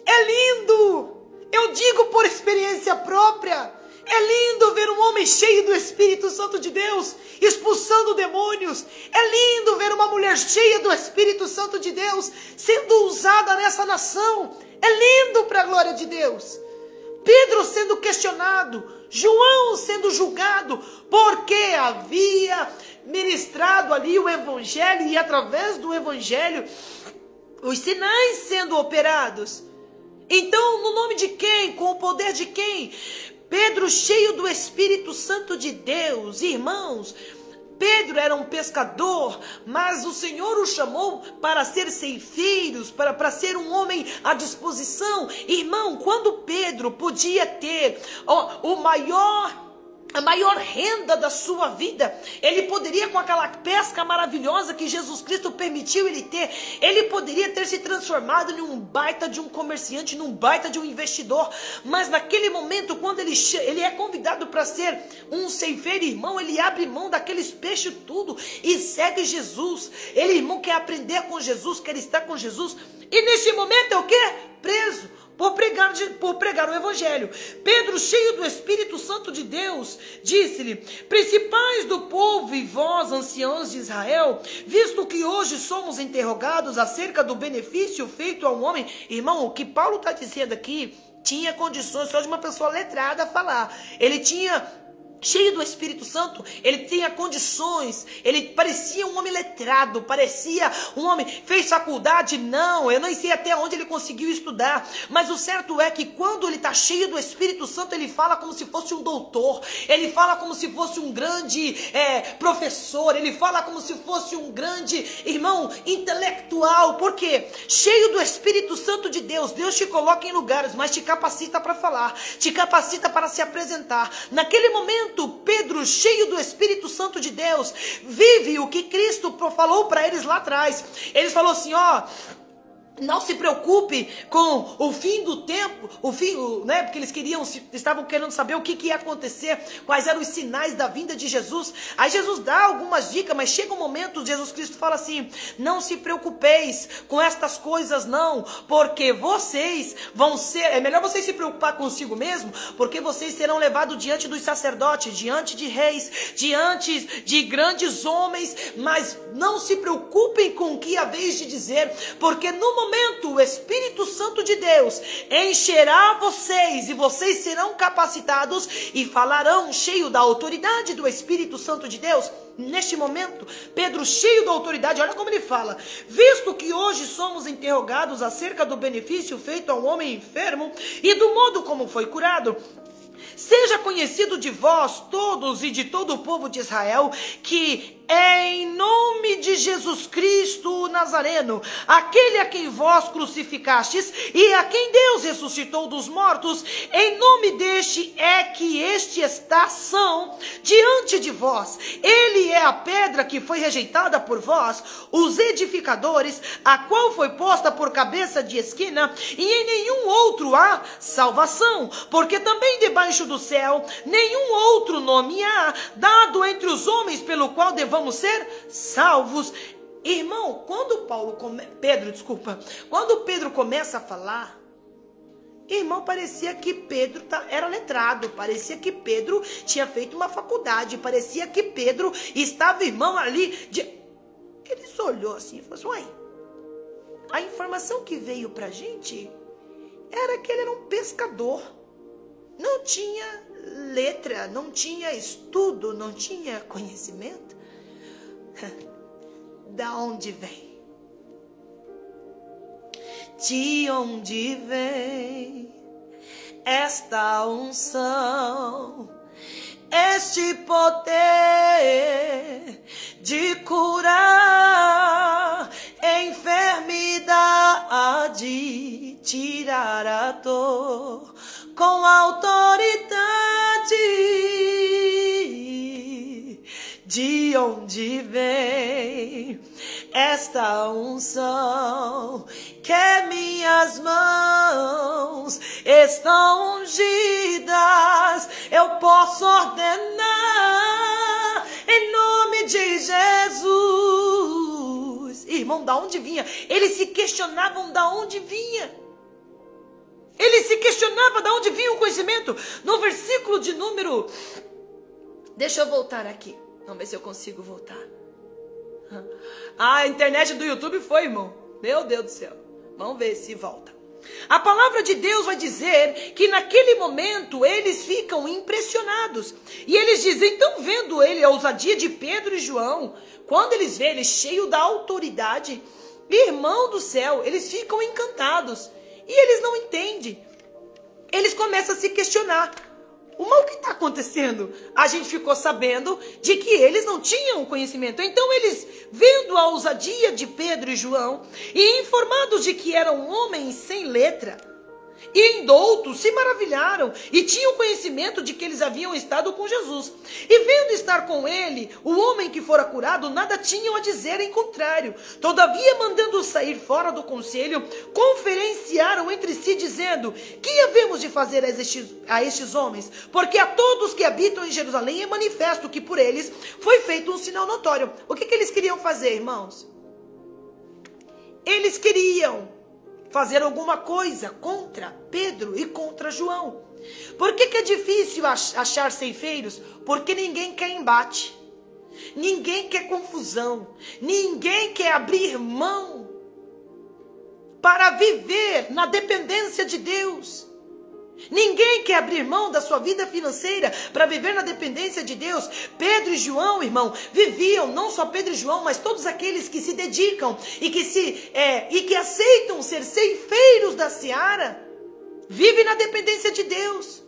É lindo. Eu digo por experiência própria. É lindo ver um homem cheio do Espírito Santo de Deus, expulsando demônios. É lindo ver uma mulher cheia do Espírito Santo de Deus, sendo usada nessa nação. É lindo para a glória de Deus. Pedro sendo questionado, João sendo julgado, porque havia ministrado ali o Evangelho, e através do Evangelho, os sinais sendo operados. Então, no nome de quem? Com o poder de quem? Pedro, cheio do Espírito Santo de Deus. Irmãos, Pedro era um pescador, mas o Senhor o chamou para ser ceifeiros, para ser um homem à disposição. Irmão, quando Pedro podia ter a maior renda da sua vida, ele poderia, com aquela pesca maravilhosa que Jesus Cristo permitiu ele ter, ele poderia ter se transformado em um baita de um comerciante, num baita de um investidor. Mas naquele momento, quando ele é convidado para ser um ceifeiro, irmão, ele abre mão daqueles peixes tudo e segue Jesus. Ele, irmão, quer aprender com Jesus, quer estar com Jesus, e neste momento é o quê? Preso. Por pregar o Evangelho. Pedro, cheio do Espírito Santo de Deus, disse-lhe: principais do povo e vós, anciãos de Israel, visto que hoje somos interrogados acerca do benefício feito a um homem. Irmão, o que Paulo está dizendo aqui tinha condições só de uma pessoa letrada falar. Ele tinha... cheio do Espírito Santo, ele tinha condições, ele parecia um homem letrado, parecia um homem, fez faculdade? Não, eu nem sei até onde ele conseguiu estudar, mas o certo é que quando ele está cheio do Espírito Santo, ele fala como se fosse um doutor, ele fala como se fosse um grande professor, ele fala como se fosse um grande, irmão, intelectual. Por quê? Cheio do Espírito Santo de Deus, Deus te coloca em lugares, mas te capacita para falar, te capacita para se apresentar. Naquele momento, Pedro, cheio do Espírito Santo de Deus, vive o que Cristo falou para eles lá atrás. Ele falou assim, não se preocupe com o fim do tempo, né? Porque eles estavam querendo saber o que ia acontecer, quais eram os sinais da vinda de Jesus. Aí Jesus dá algumas dicas, mas chega um momento, Jesus Cristo fala assim: não se preocupeis com estas coisas não, porque vocês vão ser, é melhor vocês se preocupar consigo mesmo, porque vocês serão levados diante dos sacerdotes, diante de reis, diante de grandes homens, mas não se preocupem com o que haveis de dizer, porque no momento o Espírito Santo de Deus encherá vocês e vocês serão capacitados e falarão cheio da autoridade do Espírito Santo de Deus. Neste momento, Pedro, cheio da autoridade, olha como ele fala: visto que hoje somos interrogados acerca do benefício feito a um homem enfermo e do modo como foi curado, seja conhecido de vós todos e de todo o povo de Israel que é em nome de Jesus Cristo Nazareno, aquele a quem vós crucificastes e a quem Deus ressuscitou dos mortos, em nome deste é que este está são diante de vós. Ele é a pedra que foi rejeitada por vós, os edificadores, a qual foi posta por cabeça de esquina, e em nenhum outro há salvação, porque também debaixo do céu nenhum outro nome há dado entre os homens pelo qual devamos ser salvos. Irmão, quando Pedro começa a falar, irmão, parecia que Pedro era letrado, parecia que Pedro tinha feito uma faculdade, parecia que Pedro estava, irmão, ali. Ele só olhou assim e falou assim: uai, a informação que veio pra gente era que ele era um pescador, não tinha letra, não tinha estudo, não tinha conhecimento. Da onde vem? De onde vem esta unção, este poder de curar enfermidade, tirar a dor com autoridade? De onde vem esta unção, que minhas mãos estão ungidas, eu posso ordenar em nome de Jesus. Irmão, da onde vinha? Eles se questionavam da onde vinha. Eles se questionavam da onde vinha o conhecimento. No versículo de número... Deixa eu voltar aqui. Vamos ver se eu consigo voltar. A internet do YouTube foi, irmão. Meu Deus do céu. Vamos ver se volta. A palavra de Deus vai dizer que naquele momento eles ficam impressionados. E eles dizem, então vendo ele a ousadia de Pedro e João, quando eles veem ele cheio da autoridade, irmão do céu, eles ficam encantados. E eles não entendem. Eles começam a se questionar. O que está acontecendo? A gente ficou sabendo de que eles não tinham conhecimento. Então eles, vendo a ousadia de Pedro e João, e informados de que eram homens sem letra, e indoutos, se maravilharam e tinham conhecimento de que eles haviam estado com Jesus. E vendo estar com ele, o homem que fora curado, nada tinham a dizer em contrário. Todavia, mandando sair fora do conselho, conferenciaram entre si, dizendo, que havemos de fazer a estes homens? Porque a todos que habitam em Jerusalém é manifesto que por eles foi feito um sinal notório. O que eles queriam fazer, irmãos? Eles queriam fazer alguma coisa contra Pedro e contra João. Por que é difícil achar ceifeiros? Porque ninguém quer embate, ninguém quer confusão, ninguém quer abrir mão para viver na dependência de Deus. Ninguém quer abrir mão da sua vida financeira para viver na dependência de Deus. Pedro e João, irmão, viviam, não só Pedro e João, mas todos aqueles que se dedicam e que aceitam ser ceifeiros da seara, vivem na dependência de Deus.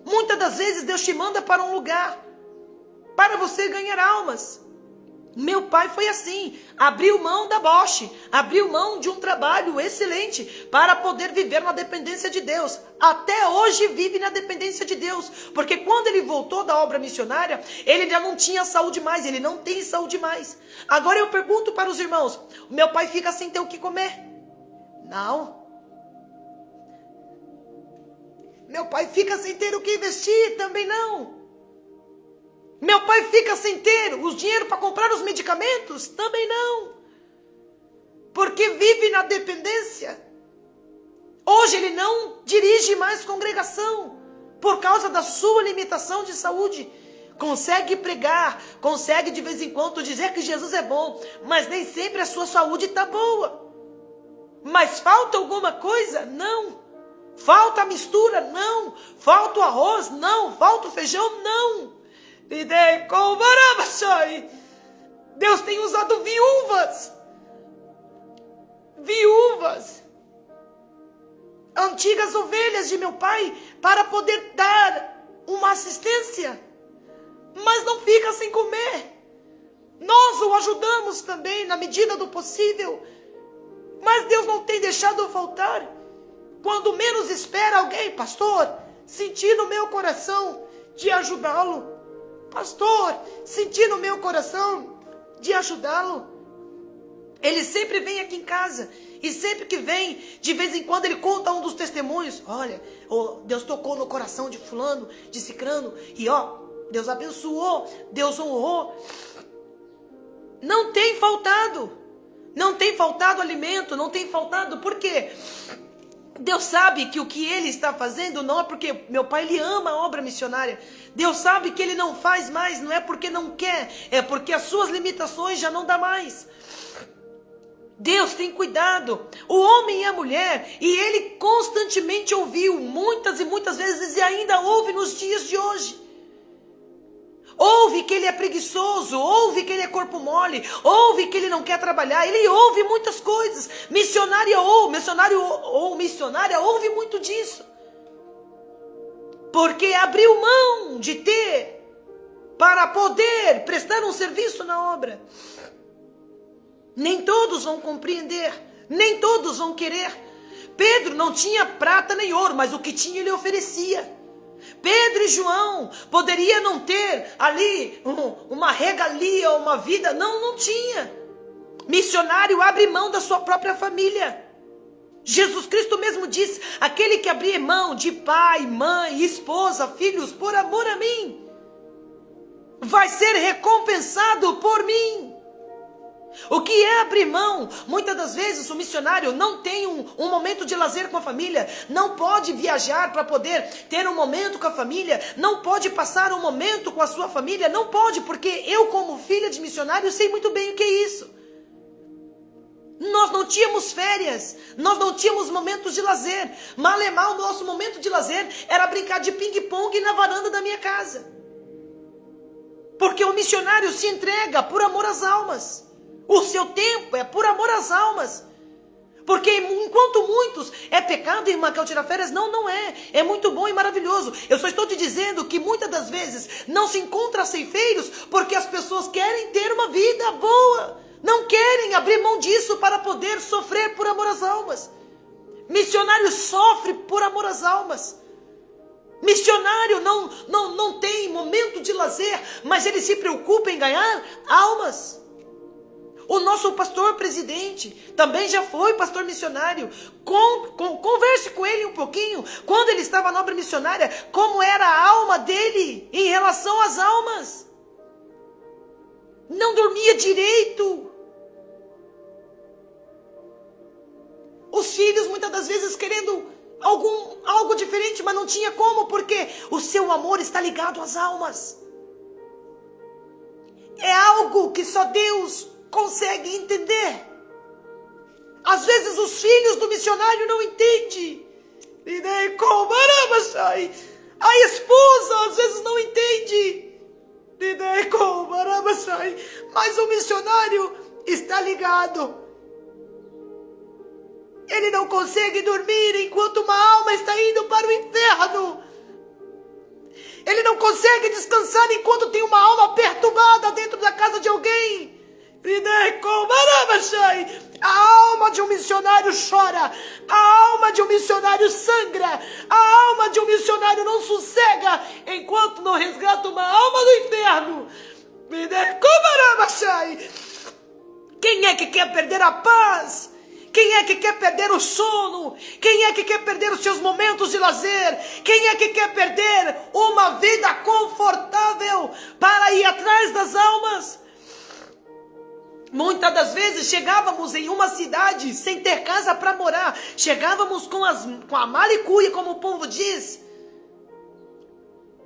Muitas das vezes Deus te manda para um lugar para você ganhar almas. Meu pai foi assim, abriu mão da Bosch, abriu mão de um trabalho excelente para poder viver na dependência de Deus. Até hoje vive na dependência de Deus, porque quando ele voltou da obra missionária, ele já não tinha saúde mais, ele não tem saúde mais. Agora eu pergunto para os irmãos, meu pai fica sem ter o que comer? Não. Meu pai fica sem ter o que investir? Também não. Meu pai fica sem ter o dinheiro para comprar os medicamentos? Também não. Porque vive na dependência. Hoje ele não dirige mais congregação por causa da sua limitação de saúde. Consegue pregar, consegue de vez em quando dizer que Jesus é bom, mas nem sempre a sua saúde está boa. Mas falta alguma coisa? Não. Falta a mistura? Não. Falta o arroz? Não. Falta o feijão? Não. Deus tem usado viúvas, antigas ovelhas de meu pai, para poder dar uma assistência, mas não fica sem comer. Nós o ajudamos também na medida do possível, mas Deus não tem deixado faltar. Quando menos espera alguém, pastor, senti no meu coração de ajudá-lo. Pastor, senti no meu coração de ajudá-lo. Ele sempre vem aqui em casa. E sempre que vem, de vez em quando ele conta um dos testemunhos. Olha, Deus tocou no coração de fulano, de cicrano. E Deus abençoou, Deus honrou. Não tem faltado. Não tem faltado alimento, não tem faltado. Por quê? Deus sabe que o que ele está fazendo não é porque meu pai ele ama a obra missionária. Deus sabe que ele não faz mais, não é porque não quer, é porque as suas limitações já não dá mais. Deus tem cuidado, o homem e a mulher, e ele constantemente ouviu, muitas e muitas vezes, e ainda ouve nos dias de hoje. ouve que ele é preguiçoso, ouve que ele é corpo mole, ouve que ele não quer trabalhar, ele ouve muitas coisas. Missionária ou missionária ouve muito disso. Porque abriu mão de ter para poder prestar um serviço na obra. Nem todos vão compreender, nem todos vão querer. Pedro não tinha prata nem ouro, mas o que tinha ele oferecia. Pedro e João poderia não ter ali uma regalia, uma vida, não tinha. Missionário abre mão da sua própria família. Jesus Cristo mesmo disse: aquele que abrir mão de pai, mãe, esposa, filhos, por amor a mim, vai ser recompensado por mim. O que é abrir mão? Muitas das vezes o missionário não tem um momento de lazer com a família, não pode viajar para poder ter um momento com a família, não pode passar um momento com a sua família, não pode, porque eu, como filha de missionário, sei muito bem o que é isso. Nós não tínhamos férias, nós não tínhamos momentos de lazer. Malemar, o nosso momento de lazer era brincar de ping-pong na varanda da minha casa. Porque o missionário se entrega por amor às almas. O seu tempo é por amor às almas. Porque enquanto muitos é pecado, irmã, que eu tirar férias, não é. É muito bom e maravilhoso. Eu só estou te dizendo que muitas das vezes não se encontra ceifeiros porque as pessoas querem ter uma vida boa. Não querem abrir mão disso para poder sofrer por amor às almas. Missionário sofre por amor às almas. Missionário não tem momento de lazer, mas ele se preocupa em ganhar almas. O nosso pastor presidente também já foi pastor missionário. Converse com ele um pouquinho, quando ele estava na obra missionária, como era a alma dele em relação às almas. Não dormia direito. Os filhos muitas das vezes querendo algo diferente, mas não tinha como, porque o seu amor está ligado às almas. É algo que só Deus consegue entender. Às vezes os filhos do missionário não entendem. A esposa às vezes não entende. Mas o missionário está ligado. Ele não consegue dormir enquanto uma alma está indo para o inferno. Ele não consegue descansar enquanto tem uma alma perturbada dentro da casa de alguém. A alma de um missionário chora. A alma de um missionário sangra. A alma de um missionário não sossega enquanto não resgata uma alma do inferno. Quem é que quer perder a paz? Quem é que quer perder o sono? Quem é que quer perder os seus momentos de lazer? Quem é que quer perder uma vida confortável para ir atrás das almas? Muitas das vezes chegávamos em uma cidade sem ter casa para morar. Chegávamos com a malicuia, como o povo diz.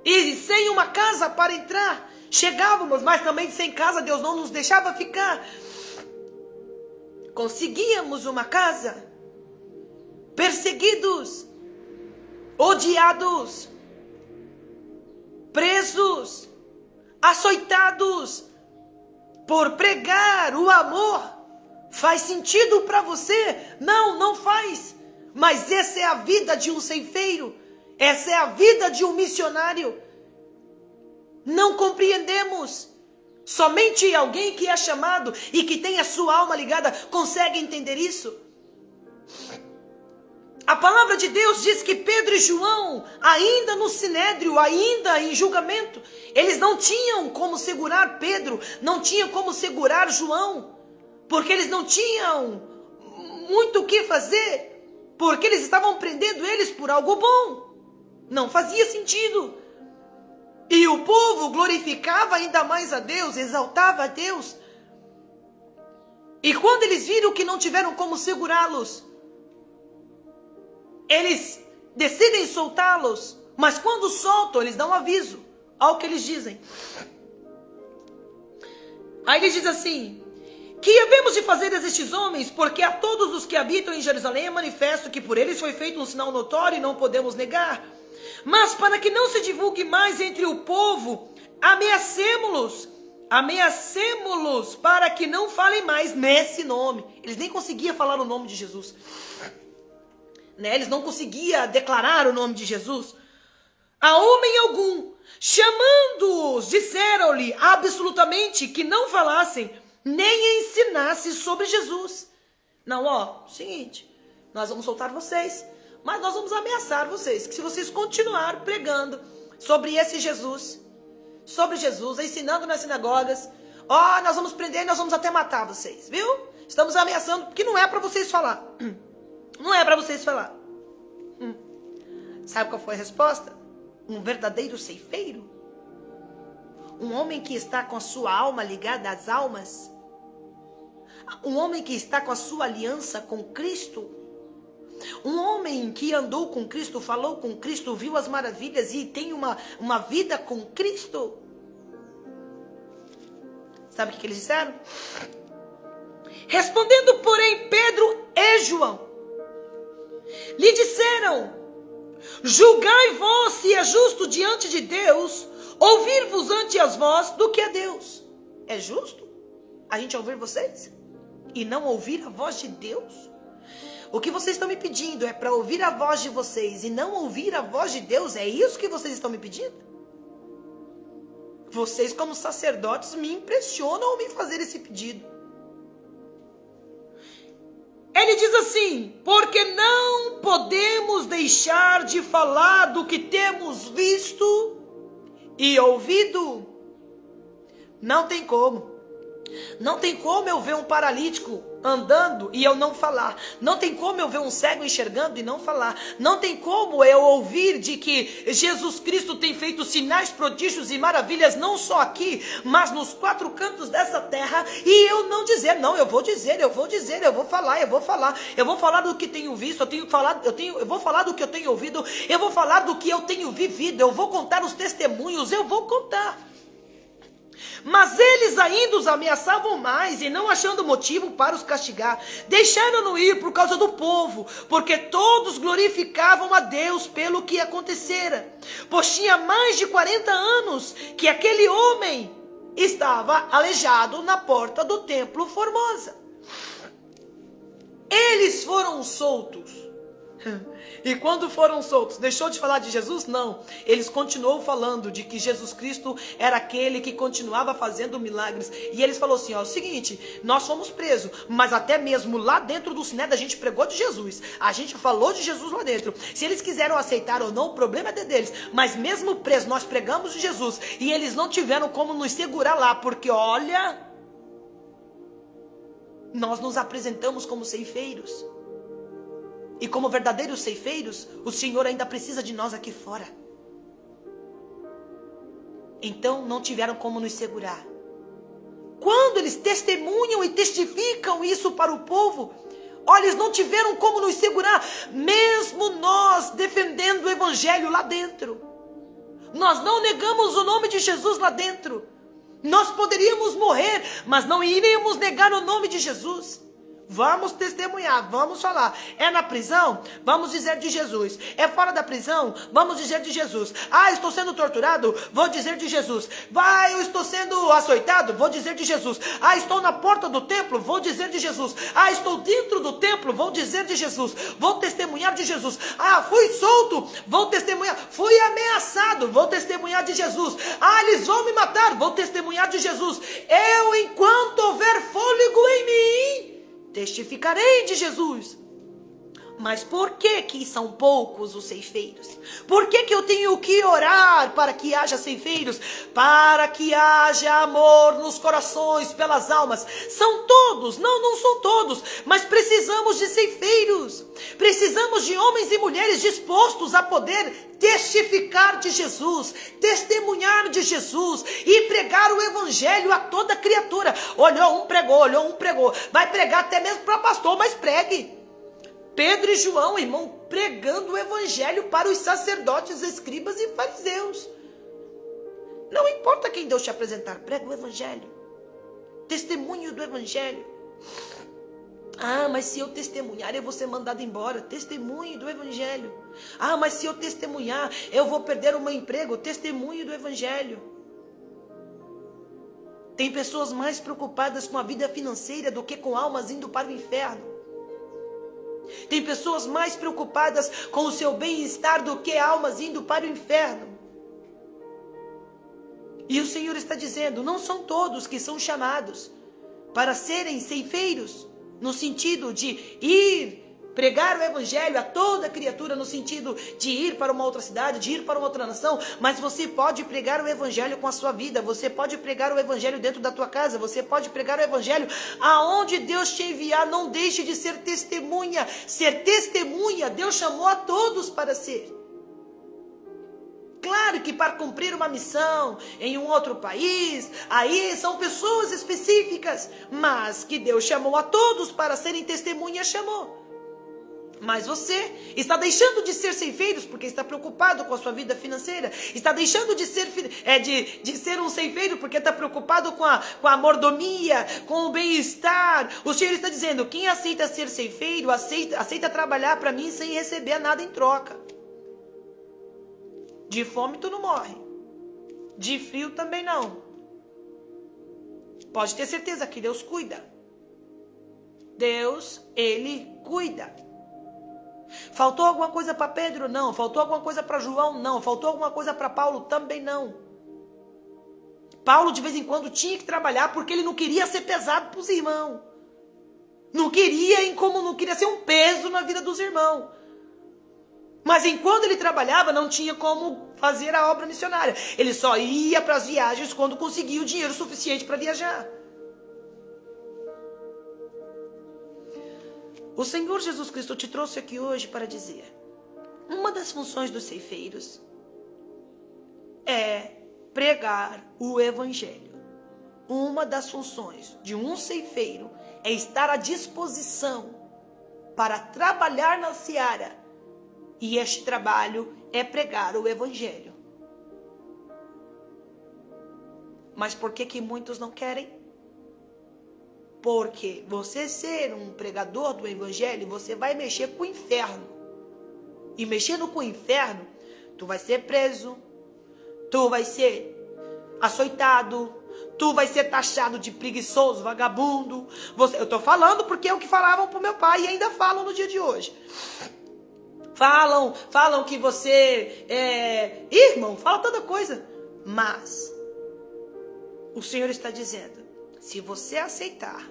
E sem uma casa para entrar. Chegávamos, mas também sem casa, Deus não nos deixava ficar. Conseguíamos uma casa, perseguidos, odiados, presos, açoitados, por pregar o amor. Faz sentido para você? Não faz. Mas essa é a vida de um ceifeiro, essa é a vida de um missionário. Não compreendemos. Somente alguém que é chamado e que tem a sua alma ligada consegue entender isso. A palavra de Deus diz que Pedro e João, ainda no sinédrio, ainda em julgamento, eles não tinham como segurar Pedro, não tinham como segurar João, porque eles não tinham muito o que fazer, porque eles estavam prendendo eles por algo bom. Não fazia sentido. E o povo glorificava ainda mais a Deus, exaltava a Deus. E quando eles viram que não tiveram como segurá-los, eles decidem soltá-los. Mas quando soltam, eles dão aviso ao que eles dizem. Aí eles dizem assim: que havemos de fazer estes homens, porque a todos os que habitam em Jerusalém é manifesto que por eles foi feito um sinal notório e não podemos negar. Mas para que não se divulgue mais entre o povo ameacemo-los para que não falem mais nesse nome. Eles nem conseguiam falar o nome de Jesus. Né? Eles não conseguiam declarar o nome de Jesus. A homem algum, chamando-os, disseram-lhe absolutamente que não falassem, nem ensinassem sobre Jesus. Não, ó, seguinte, nós vamos soltar vocês, mas nós vamos ameaçar vocês, que se vocês continuarem pregando sobre esse Jesus, ensinando nas sinagogas, ó, nós vamos prender e nós vamos até matar vocês, viu? Estamos ameaçando, porque não é para vocês falar. Não é para vocês falar. Sabe qual foi a resposta? Um verdadeiro ceifeiro? Um homem que está com a sua alma ligada às almas? Um homem que está com a sua aliança com Cristo? Um homem que andou com Cristo, falou com Cristo, viu as maravilhas e tem uma vida com Cristo? Sabe o que eles disseram? Respondendo, porém, Pedro e João, lhe disseram, julgai vós se é justo diante de Deus ouvir-vos ante as vós do que a Deus. É justo a gente ouvir vocês e não ouvir a voz de Deus? O que vocês estão me pedindo é para ouvir a voz de vocês e não ouvir a voz de Deus? É isso que vocês estão me pedindo? Vocês, como sacerdotes, me impressionam ao me fazer esse pedido. Ele diz assim, porque não podemos deixar de falar do que temos visto e ouvido. Não tem como. Não tem como eu ver um paralítico andando e eu não falar. Não tem como eu ver um cego enxergando e não falar. Não tem como eu ouvir de que Jesus Cristo tem feito sinais, prodígios e maravilhas, não só aqui, mas nos 4 cantos dessa terra, e eu não dizer, não, eu vou falar do que tenho visto, eu vou falar do que eu tenho ouvido, eu vou falar do que eu tenho vivido, eu vou contar os testemunhos, eu vou contar. Mas eles ainda os ameaçavam mais, e não achando motivo para os castigar, deixaram-no ir por causa do povo, porque todos glorificavam a Deus pelo que acontecera. Pois tinha mais de 40 anos que aquele homem estava aleijado na porta do templo Formosa. Eles foram soltos. E quando foram soltos, deixou de falar de Jesus? Não. Eles continuou falando de que Jesus Cristo era aquele que continuava fazendo milagres. E eles falaram assim, ó, o seguinte, nós fomos presos, mas até mesmo lá dentro do Sinédrio a gente pregou de Jesus. A gente falou de Jesus lá dentro. Se eles quiseram aceitar ou não, o problema é deles. Mas mesmo preso, nós pregamos de Jesus. E eles não tiveram como nos segurar lá, porque olha, nós nos apresentamos como ceifeiros. E como verdadeiros ceifeiros, o Senhor ainda precisa de nós aqui fora. Então não tiveram como nos segurar. Quando eles testemunham e testificam isso para o povo, olha, eles não tiveram como nos segurar, mesmo nós defendendo o evangelho lá dentro. Nós não negamos o nome de Jesus lá dentro. Nós poderíamos morrer, mas não iríamos negar o nome de Jesus. Vamos testemunhar, vamos falar. É na prisão? Vamos dizer de Jesus. É fora da prisão? Vamos dizer de Jesus. Ah, estou sendo torturado? Vou dizer de Jesus. Ah, eu estou sendo açoitado? Vou dizer de Jesus. Ah, estou na porta do templo? Vou dizer de Jesus. Ah, estou dentro do templo? Vou dizer de Jesus. Vou testemunhar de Jesus. Ah, fui solto? Vou testemunhar. Fui ameaçado? Vou testemunhar de Jesus. Ah, eles vão me matar? Vou testemunhar de Jesus. Eu, enquanto houver fôlego em mim, testificarei de Jesus. Mas por que são poucos os ceifeiros? Por que eu tenho que orar para que haja ceifeiros? Para que haja amor nos corações pelas almas. São todos? Não, não são todos. Mas precisamos de ceifeiros. Precisamos de homens e mulheres dispostos a poder testificar de Jesus, testemunhar de Jesus e pregar o evangelho a toda criatura. Olhou um pregou, vai pregar até mesmo para pastor, mas pregue. Pedro e João, irmão, pregando o evangelho para os sacerdotes, escribas e fariseus. Não importa quem Deus te apresentar, prega o evangelho, testemunho do evangelho. Ah, mas se eu testemunhar, eu vou ser mandado embora. Testemunho do evangelho. Ah, mas se eu testemunhar, eu vou perder o meu emprego. Testemunho do evangelho. Tem pessoas mais preocupadas com a vida financeira do que com almas indo para o inferno. Tem pessoas mais preocupadas com o seu bem-estar do que almas indo para o inferno. E o Senhor está dizendo, não são todos que são chamados para serem ceifeiros, no sentido de ir pregar o evangelho a toda criatura, no sentido de ir para uma outra cidade, de ir para uma outra nação, mas você pode pregar o evangelho com a sua vida, você pode pregar o evangelho dentro da tua casa, você pode pregar o evangelho aonde Deus te enviar. Não deixe de ser testemunha. Ser testemunha, Deus chamou a todos para ser. Claro que para cumprir uma missão em um outro país, aí são pessoas específicas, mas que Deus chamou a todos para serem testemunhas, chamou. Mas você está deixando de ser ceifeiros porque está preocupado com a sua vida financeira. Está deixando de ser um ceifeiro porque está preocupado com a mordomia, com o bem-estar. O Senhor está dizendo, quem aceita ser ceifeiro, aceita trabalhar para mim sem receber nada em troca. De fome tu não morre. De frio também não. Pode ter certeza que Deus cuida. Deus, Ele cuida. Faltou alguma coisa para Pedro? Não. Faltou alguma coisa para João? Não. Faltou alguma coisa para Paulo? Também não. Paulo de vez em quando tinha que trabalhar porque ele não queria ser pesado para os irmãos. Não queria ser um peso na vida dos irmãos. Mas enquanto ele trabalhava, não tinha como fazer a obra missionária. Ele só ia para as viagens quando conseguia o dinheiro suficiente para viajar. O Senhor Jesus Cristo te trouxe aqui hoje para dizer, uma das funções dos ceifeiros é pregar o evangelho. Uma das funções de um ceifeiro é estar à disposição para trabalhar na seara. E este trabalho é pregar o evangelho. Mas por que muitos não querem? Porque você ser um pregador do evangelho, você vai mexer com o inferno. E mexendo com o inferno, tu vai ser preso, tu vai ser açoitado, tu vai ser taxado de preguiçoso, vagabundo. Eu estou falando porque é o que falavam para o meu pai e ainda falam no dia de hoje. Falam que você irmão, fala tanta coisa. Mas o Senhor está dizendo, se você aceitar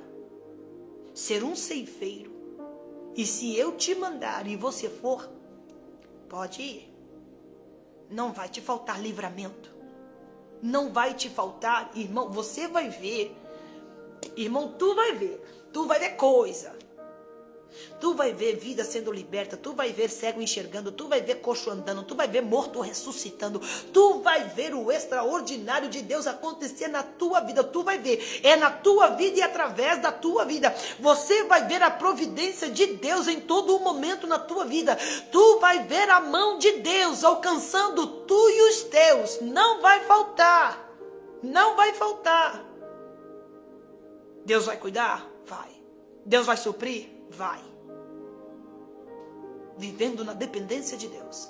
ser um ceifeiro, e se eu te mandar e você for, pode ir. Não vai te faltar livramento. Não vai te faltar, irmão, você vai ver. Irmão, tu vai ver coisa. Tu vai ver vida sendo liberta, tu vai ver cego enxergando, tu vai ver coxo andando, tu vai ver morto ressuscitando, tu vai ver o extraordinário de Deus acontecer na tua vida, tu vai ver, é na tua vida e através da tua vida, você vai ver a providência de Deus em todo o momento na tua vida, tu vai ver a mão de Deus alcançando tu e os teus, não vai faltar, não vai faltar. Deus vai cuidar? Vai. Deus vai suprir? Vai. Vivendo na dependência de Deus.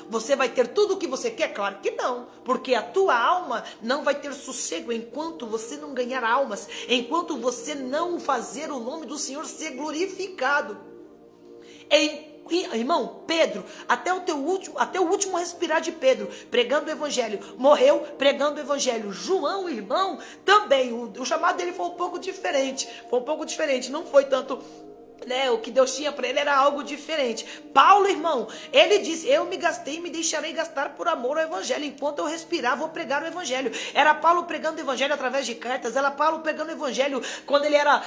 Você vai ter tudo o que você quer? Claro que não. Porque a tua alma não vai ter sossego enquanto você não ganhar almas. Enquanto você não fazer o nome do Senhor ser glorificado. Irmão, Pedro, até o último respirar de Pedro, pregando o evangelho, morreu pregando o evangelho. João, irmão, também, o chamado dele foi um pouco diferente, não foi tanto, o que Deus tinha para ele era algo diferente. Paulo, irmão, ele disse, eu me gastei e me deixarei gastar por amor ao evangelho, enquanto eu respirar vou pregar o evangelho. Era Paulo pregando o evangelho através de cartas, era Paulo pregando o evangelho quando ele era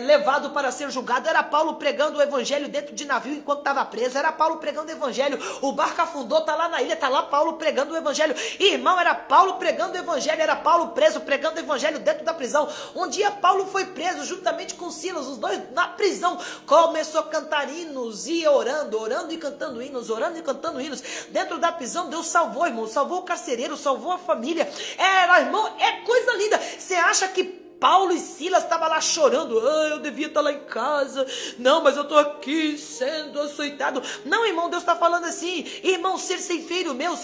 levado para ser julgado, era Paulo pregando o evangelho dentro de navio enquanto estava preso, era Paulo pregando o evangelho, o barco afundou, tá lá na ilha, tá lá Paulo pregando o evangelho. Irmão, era Paulo pregando o evangelho, era Paulo preso pregando o evangelho dentro da prisão. Um dia Paulo foi preso juntamente com Silas, os dois na prisão. Começou a cantar hinos e orando e cantando hinos, dentro da prisão. Deus salvou, irmão, salvou o carcereiro, salvou a família. Irmão, é coisa linda. Você acha que Paulo e Silas estavam lá chorando. Eu devia estar lá em casa. Não, mas eu estou aqui sendo açoitado. Não, irmão, Deus está falando assim. Irmão, ser ceifeiro meu,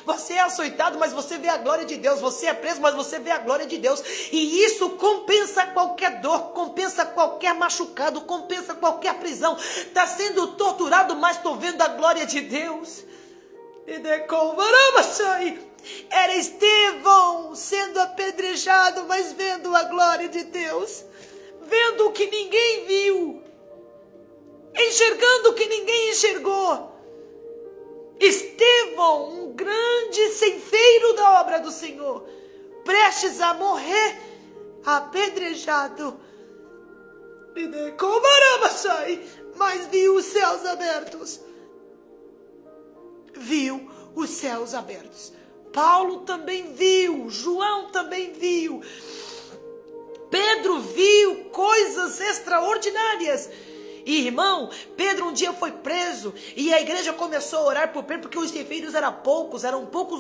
você é açoitado, mas você vê a glória de Deus. Você é preso, mas você vê a glória de Deus. E isso compensa qualquer dor, compensa qualquer machucado, compensa qualquer prisão. Está sendo torturado, mas estou vendo a glória de Deus. Era Estevão sendo apedrejado, mas vendo a glória de Deus, vendo o que ninguém viu, enxergando o que ninguém enxergou. Estevão, um grande ceifeiro da obra do Senhor, prestes a morrer, apedrejado, mas viu os céus abertos. Viu os céus abertos. Paulo também viu, João também viu, Pedro viu coisas extraordinárias. E, irmão, Pedro um dia foi preso e a igreja começou a orar por Pedro porque os ceifeiros eram poucos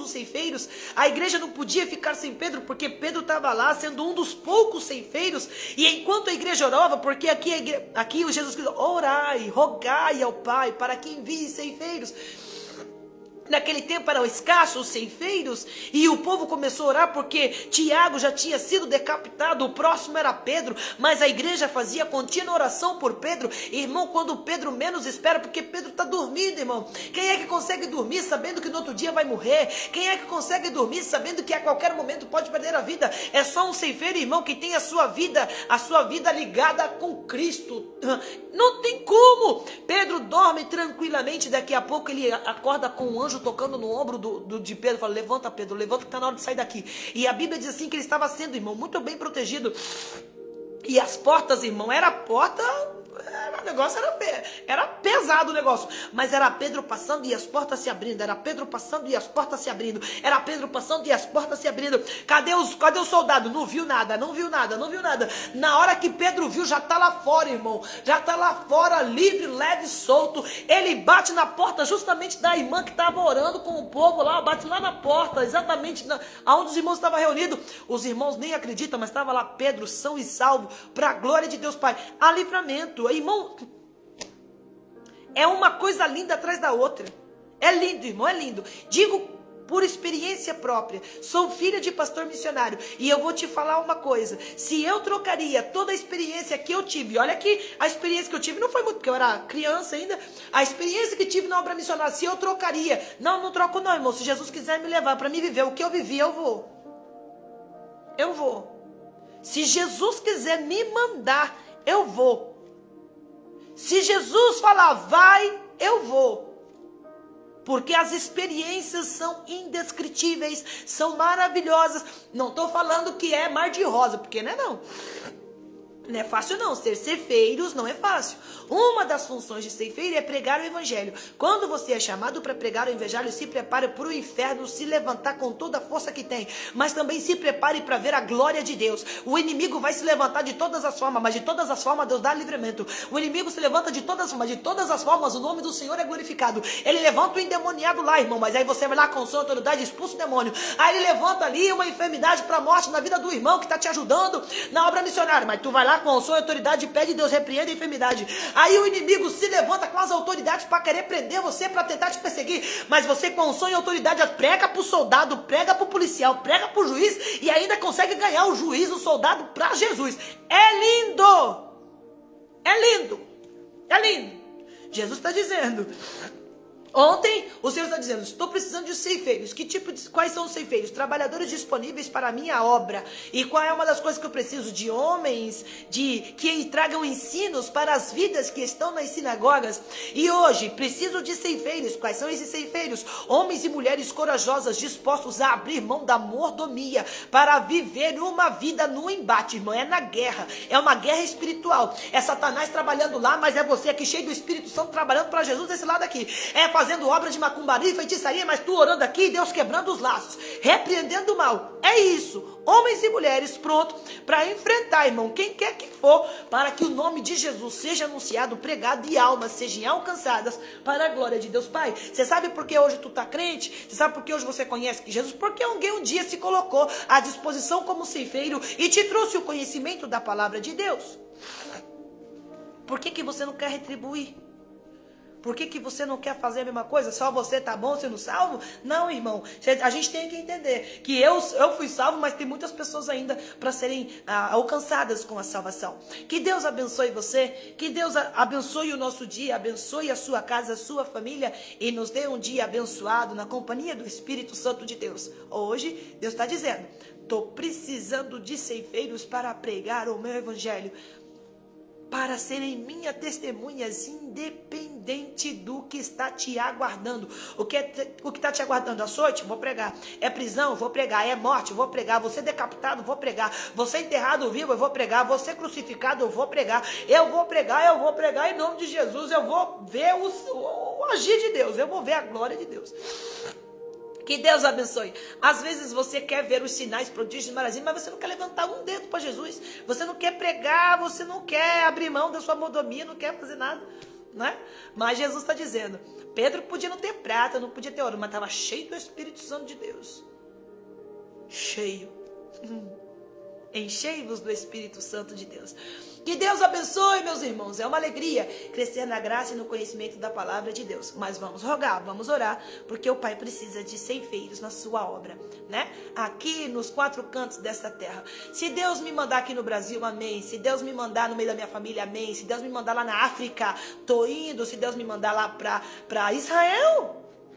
os ceifeiros. A igreja não podia ficar sem Pedro porque Pedro estava lá sendo um dos poucos ceifeiros. E enquanto a igreja orava, porque aqui o Jesus Cristo, orai, rogai ao Pai para que envie ceifeiros. Naquele tempo eram escassos os ceifeiros e o povo começou a orar porque Tiago já tinha sido decapitado, o próximo era Pedro, mas a igreja fazia contínua oração por Pedro. Irmão, quando Pedro menos espera, porque Pedro está dormindo, irmão. Quem é que consegue dormir sabendo que no outro dia vai morrer? Quem é que consegue dormir sabendo que a qualquer momento pode perder a vida? É só um ceifeiro, irmão, que tem a sua vida ligada com Cristo. Não tem como. Pedro dorme tranquilamente, daqui a pouco ele acorda com um anjo tocando no ombro de Pedro, fala, levanta Pedro, levanta que está na hora de sair daqui. E a Bíblia diz assim que ele estava sendo, irmão, muito bem protegido. E as portas, irmão, o negócio era pesado o negócio, mas era Pedro passando e as portas se abrindo, era Pedro passando e as portas se abrindo, era Pedro passando e as portas se abrindo. Cadê o soldado? Não viu nada. Na hora que Pedro viu, já está lá fora, irmão, já está lá fora, livre, leve, solto. Ele bate na porta justamente da irmã que estava orando com o povo lá, bate lá na porta, exatamente onde os irmãos estavam reunidos. Os irmãos nem acreditam, mas estava lá Pedro, são e salvo, para a glória de Deus Pai. Há livramento, irmão, é uma coisa linda atrás da outra. É lindo, irmão, é lindo. Digo por experiência própria. Sou filha de pastor missionário. E eu vou te falar uma coisa. Se eu trocaria toda a experiência que eu tive. Olha aqui, a experiência que eu tive não foi muito, porque eu era criança ainda. A experiência que tive na obra missionária, se eu trocaria. Não troco não, irmão. Se Jesus quiser me levar para me viver o que eu vivi, eu vou. Eu vou. Se Jesus quiser me mandar, eu vou. Se Jesus falar, vai, eu vou. Porque as experiências são indescritíveis, são maravilhosas. Não estou falando que é mar de rosa, porque não é não. Não é fácil não, ser ceifeiros não é fácil. Uma das funções de ceifeiro é pregar o evangelho. Quando você é chamado para pregar o evangelho, se prepare para o inferno se levantar com toda a força que tem. Mas também se prepare para ver a glória de Deus. O inimigo vai se levantar de todas as formas, mas de todas as formas Deus dá livramento. O inimigo se levanta de todas as formas, de todas as formas o nome do Senhor é glorificado. Ele levanta o endemoniado lá, irmão, mas aí você vai lá com sua autoridade, expulsa o demônio. Aí ele levanta ali uma enfermidade para a morte na vida do irmão que está te ajudando na obra missionária, mas tu vai lá com sua autoridade e pede Deus repreenda a enfermidade. Aí o inimigo se levanta com as autoridades para querer prender você, para tentar te perseguir, mas você com sua autoridade prega para o soldado, prega para o policial, prega para o juiz e ainda consegue ganhar o juiz, o soldado para Jesus. É lindo, é lindo, é lindo. Jesus está dizendo, ontem o Senhor está dizendo, estou precisando de ceifeiros. Quais são os ceifeiros? Trabalhadores disponíveis para a minha obra. E qual é uma das coisas que eu preciso? De homens que tragam ensinos para as vidas que estão nas sinagogas. E hoje preciso de ceifeiros. Quais são esses ceifeiros? Homens e mulheres corajosas, dispostos a abrir mão da mordomia para viver uma vida no embate, irmão. É na guerra, é uma guerra espiritual. É Satanás trabalhando lá, mas é você aqui cheio do Espírito Santo trabalhando para Jesus desse lado aqui. É fazendo obra de macumbaria e feitiçaria, mas tu orando aqui, Deus quebrando os laços, repreendendo o mal. É isso, homens e mulheres prontos para enfrentar, irmão, quem quer que for, para que o nome de Jesus seja anunciado, pregado e almas sejam alcançadas para a glória de Deus Pai. Você sabe por que hoje tu tá crente? Você sabe por que hoje você conhece Jesus? Porque alguém um dia se colocou à disposição como ceifeiro e te trouxe o conhecimento da palavra de Deus. Por que você não quer retribuir? Por que você não quer fazer a mesma coisa? Só você tá bom sendo salvo? Não, irmão. A gente tem que entender que eu fui salvo, mas tem muitas pessoas ainda para serem alcançadas com a salvação. Que Deus abençoe você. Que Deus abençoe o nosso dia, abençoe a sua casa, a sua família e nos dê um dia abençoado na companhia do Espírito Santo de Deus. Hoje, Deus está dizendo, estou precisando de ceifeiros para pregar o meu evangelho, para serem minhas testemunhas, independente do que está te aguardando. O que está te aguardando? Açoite? Vou pregar. É prisão? Vou pregar. É morte? Vou pregar. Você decapitado? Vou pregar. Você enterrado vivo? Eu vou pregar. Você crucificado? Eu vou pregar. Eu vou pregar em nome de Jesus. Eu vou ver o agir de Deus. Eu vou ver a glória de Deus. Que Deus abençoe. Às vezes você quer ver os sinais, prodígios, maravilhas, mas você não quer levantar um dedo para Jesus. Você não quer pregar, você não quer abrir mão da sua mordomia, não quer fazer nada, né? Mas Jesus está dizendo, Pedro podia não ter prata, não podia ter ouro, mas estava cheio do Espírito Santo de Deus. Cheio. Enchei-vos do Espírito Santo de Deus. Que Deus abençoe, meus irmãos. É uma alegria crescer na graça e no conhecimento da palavra de Deus. Mas vamos rogar, vamos orar, porque o Pai precisa de ceifeiros na sua obra, né? Aqui nos 4 cantos desta terra. Se Deus me mandar aqui no Brasil, amém. Se Deus me mandar no meio da minha família, amém. Se Deus me mandar lá na África, tô indo. Se Deus me mandar lá para Israel,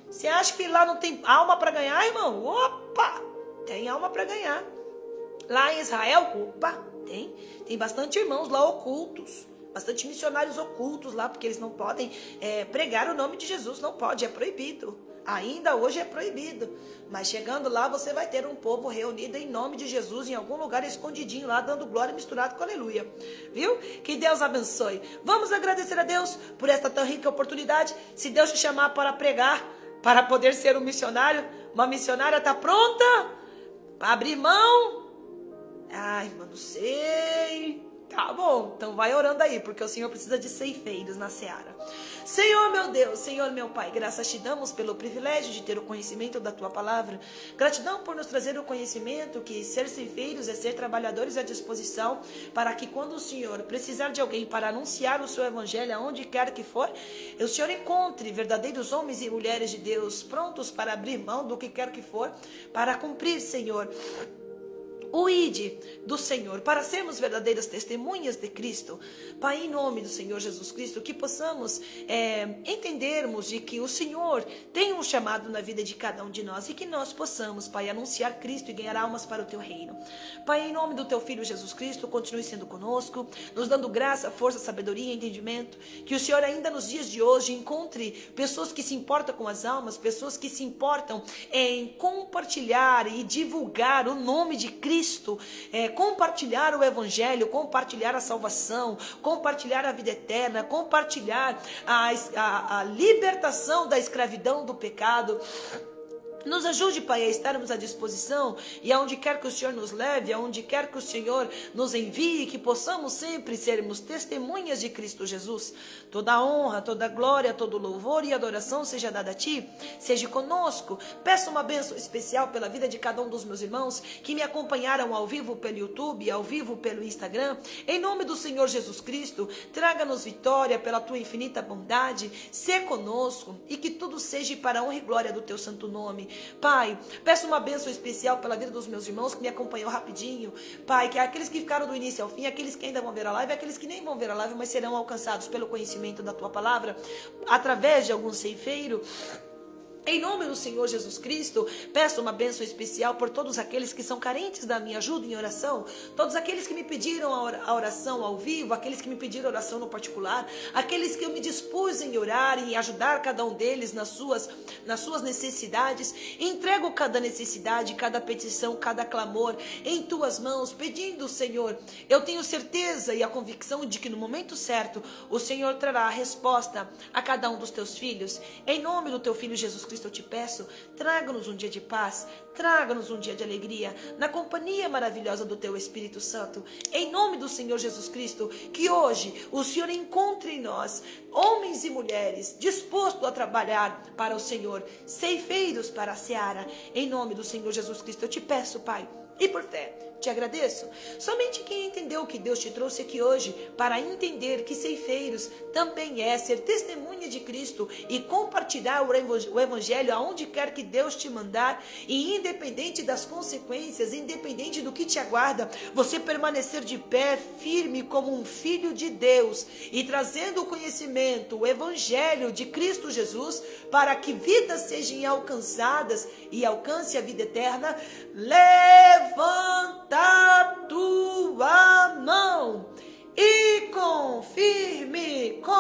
você acha que lá não tem alma para ganhar, irmão? Opa! Tem alma para ganhar. Lá em Israel, opa, tem bastante irmãos lá ocultos, bastante missionários ocultos lá, porque eles não podem pregar o nome de Jesus, não pode, é proibido. Ainda hoje é proibido. Mas chegando lá, você vai ter um povo reunido em nome de Jesus, em algum lugar escondidinho lá, dando glória misturado com aleluia. Viu? Que Deus abençoe. Vamos agradecer a Deus por esta tão rica oportunidade. Se Deus te chamar para pregar, para poder ser um missionário, uma missionária, está pronta para abrir mão? Ai, mano, não sei. Tá bom, então vai orando aí, porque o Senhor precisa de ceifeiros na seara. Senhor meu Deus, Senhor meu Pai, graças te damos pelo privilégio de ter o conhecimento da Tua palavra. Gratidão por nos trazer o conhecimento que ser ceifeiros é ser trabalhadores à disposição, para que quando o Senhor precisar de alguém para anunciar o Seu Evangelho, aonde quer que for, o Senhor encontre verdadeiros homens e mulheres de Deus, prontos para abrir mão do que quer que for, para cumprir, Senhor, o ID do Senhor, para sermos verdadeiras testemunhas de Cristo. Pai, em nome do Senhor Jesus Cristo, que possamos entendermos de que o Senhor tem um chamado na vida de cada um de nós e que nós possamos, Pai, anunciar Cristo e ganhar almas para o Teu reino. Pai, em nome do Teu Filho Jesus Cristo, continue sendo conosco, nos dando graça, força, sabedoria e entendimento, que o Senhor ainda nos dias de hoje encontre pessoas que se importam com as almas, pessoas que se importam em compartilhar e divulgar o nome de Cristo, compartilhar o Evangelho, compartilhar a salvação, compartilhar a vida eterna, compartilhar a libertação da escravidão do pecado. Nos ajude, Pai, a estarmos à disposição e aonde quer que o Senhor nos leve, aonde quer que o Senhor nos envie, que possamos sempre sermos testemunhas de Cristo Jesus. Toda a honra, toda a glória, todo o louvor e adoração seja dada a Ti, seja conosco. Peço uma bênção especial pela vida de cada um dos meus irmãos que me acompanharam ao vivo pelo YouTube, ao vivo pelo Instagram. Em nome do Senhor Jesus Cristo, traga-nos vitória pela Tua infinita bondade, sê conosco e que tudo seja para a honra e glória do Teu santo nome. Pai, peço uma bênção especial pela vida dos meus irmãos que me acompanhou rapidinho. Pai, que aqueles que ficaram do início ao fim, aqueles que ainda vão ver a live, aqueles que nem vão ver a live, mas serão alcançados pelo conhecimento da Tua palavra, através de algum ceifeiro, Em nome do Senhor Jesus Cristo, peço uma bênção especial por todos aqueles que são carentes da minha ajuda em oração, todos aqueles que me pediram a oração ao vivo, aqueles que me pediram oração no particular, aqueles que eu me dispus em orar e ajudar cada um deles nas suas necessidades. Entrego cada necessidade, cada petição, cada clamor em tuas mãos, pedindo, Senhor, eu tenho certeza e a convicção de que no momento certo o Senhor trará a resposta a cada um dos teus filhos. Em nome do teu Filho Jesus Cristo, eu te peço, traga-nos um dia de paz, traga-nos um dia de alegria, na companhia maravilhosa do teu Espírito Santo. Em nome do Senhor Jesus Cristo, que hoje o Senhor encontre em nós homens e mulheres dispostos a trabalhar para o Senhor, ceifeiros para a seara. Em nome do Senhor Jesus Cristo, eu te peço, Pai, e por fé, te agradeço. Somente quem entendeu que Deus te trouxe aqui hoje para entender que ceifeiros também é ser testemunha de Cristo e compartilhar o Evangelho aonde quer que Deus te mandar, e independente das consequências, independente do que te aguarda, você permanecer de pé firme como um filho de Deus e trazendo o conhecimento, o Evangelho de Cristo Jesus, para que vidas sejam alcançadas e alcance a vida eterna. Levanta tua mão e confirme com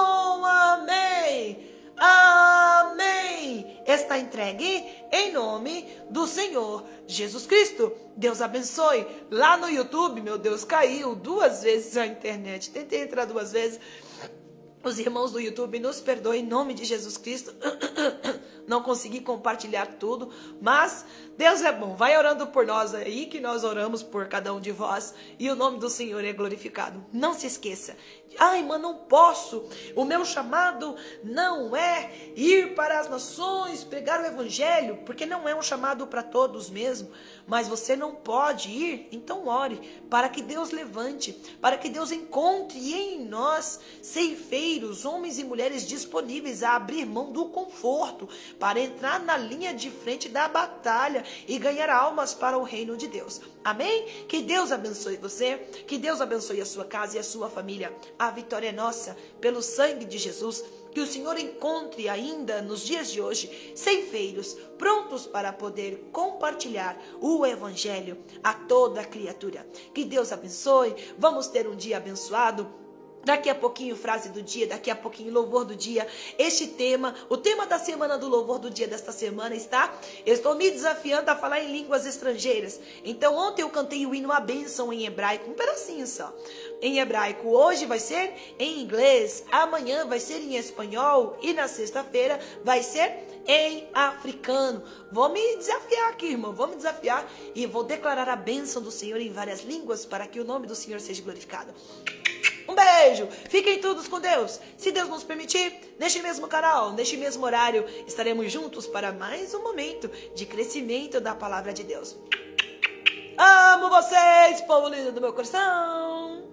amém. Amém. Está entregue em nome do Senhor Jesus Cristo. Deus abençoe. Lá no YouTube, meu Deus, caiu 2 vezes a internet. Tentei entrar 2 vezes. Os irmãos do YouTube, nos perdoem em nome de Jesus Cristo. Não consegui compartilhar tudo, mas Deus é bom. Vai orando por nós aí, que nós oramos por cada um de vós, e o nome do Senhor é glorificado. Não se esqueça. Ai, mas não posso. O meu chamado não é ir para as nações, pregar o Evangelho, porque não é um chamado para todos mesmo. Mas você não pode ir, então ore, para que Deus levante, para que Deus encontre em nós ceifeiros, homens e mulheres disponíveis a abrir mão do conforto, para entrar na linha de frente da batalha e ganhar almas para o reino de Deus. Amém? Que Deus abençoe você, que Deus abençoe a sua casa e a sua família. A vitória é nossa, pelo sangue de Jesus. Que o Senhor encontre ainda nos dias de hoje ceifeiros prontos para poder compartilhar o Evangelho a toda criatura. Que Deus abençoe. Vamos ter um dia abençoado. Daqui a pouquinho, frase do dia, daqui a pouquinho, louvor do dia. Este tema, o tema da semana do louvor do dia desta semana está: estou me desafiando a falar em línguas estrangeiras. Então, ontem eu cantei o hino A Bênção em hebraico, um pedacinho só, em hebraico. Hoje vai ser em inglês, amanhã vai ser em espanhol e na sexta-feira vai ser em africano. Vou me desafiar aqui, irmão, vou me desafiar e vou declarar a bênção do Senhor em várias línguas para que o nome do Senhor seja glorificado. Um beijo, fiquem todos com Deus. Se Deus nos permitir, neste mesmo canal, neste mesmo horário, estaremos juntos para mais um momento de crescimento da palavra de Deus. Amo vocês, povo lindo do meu coração.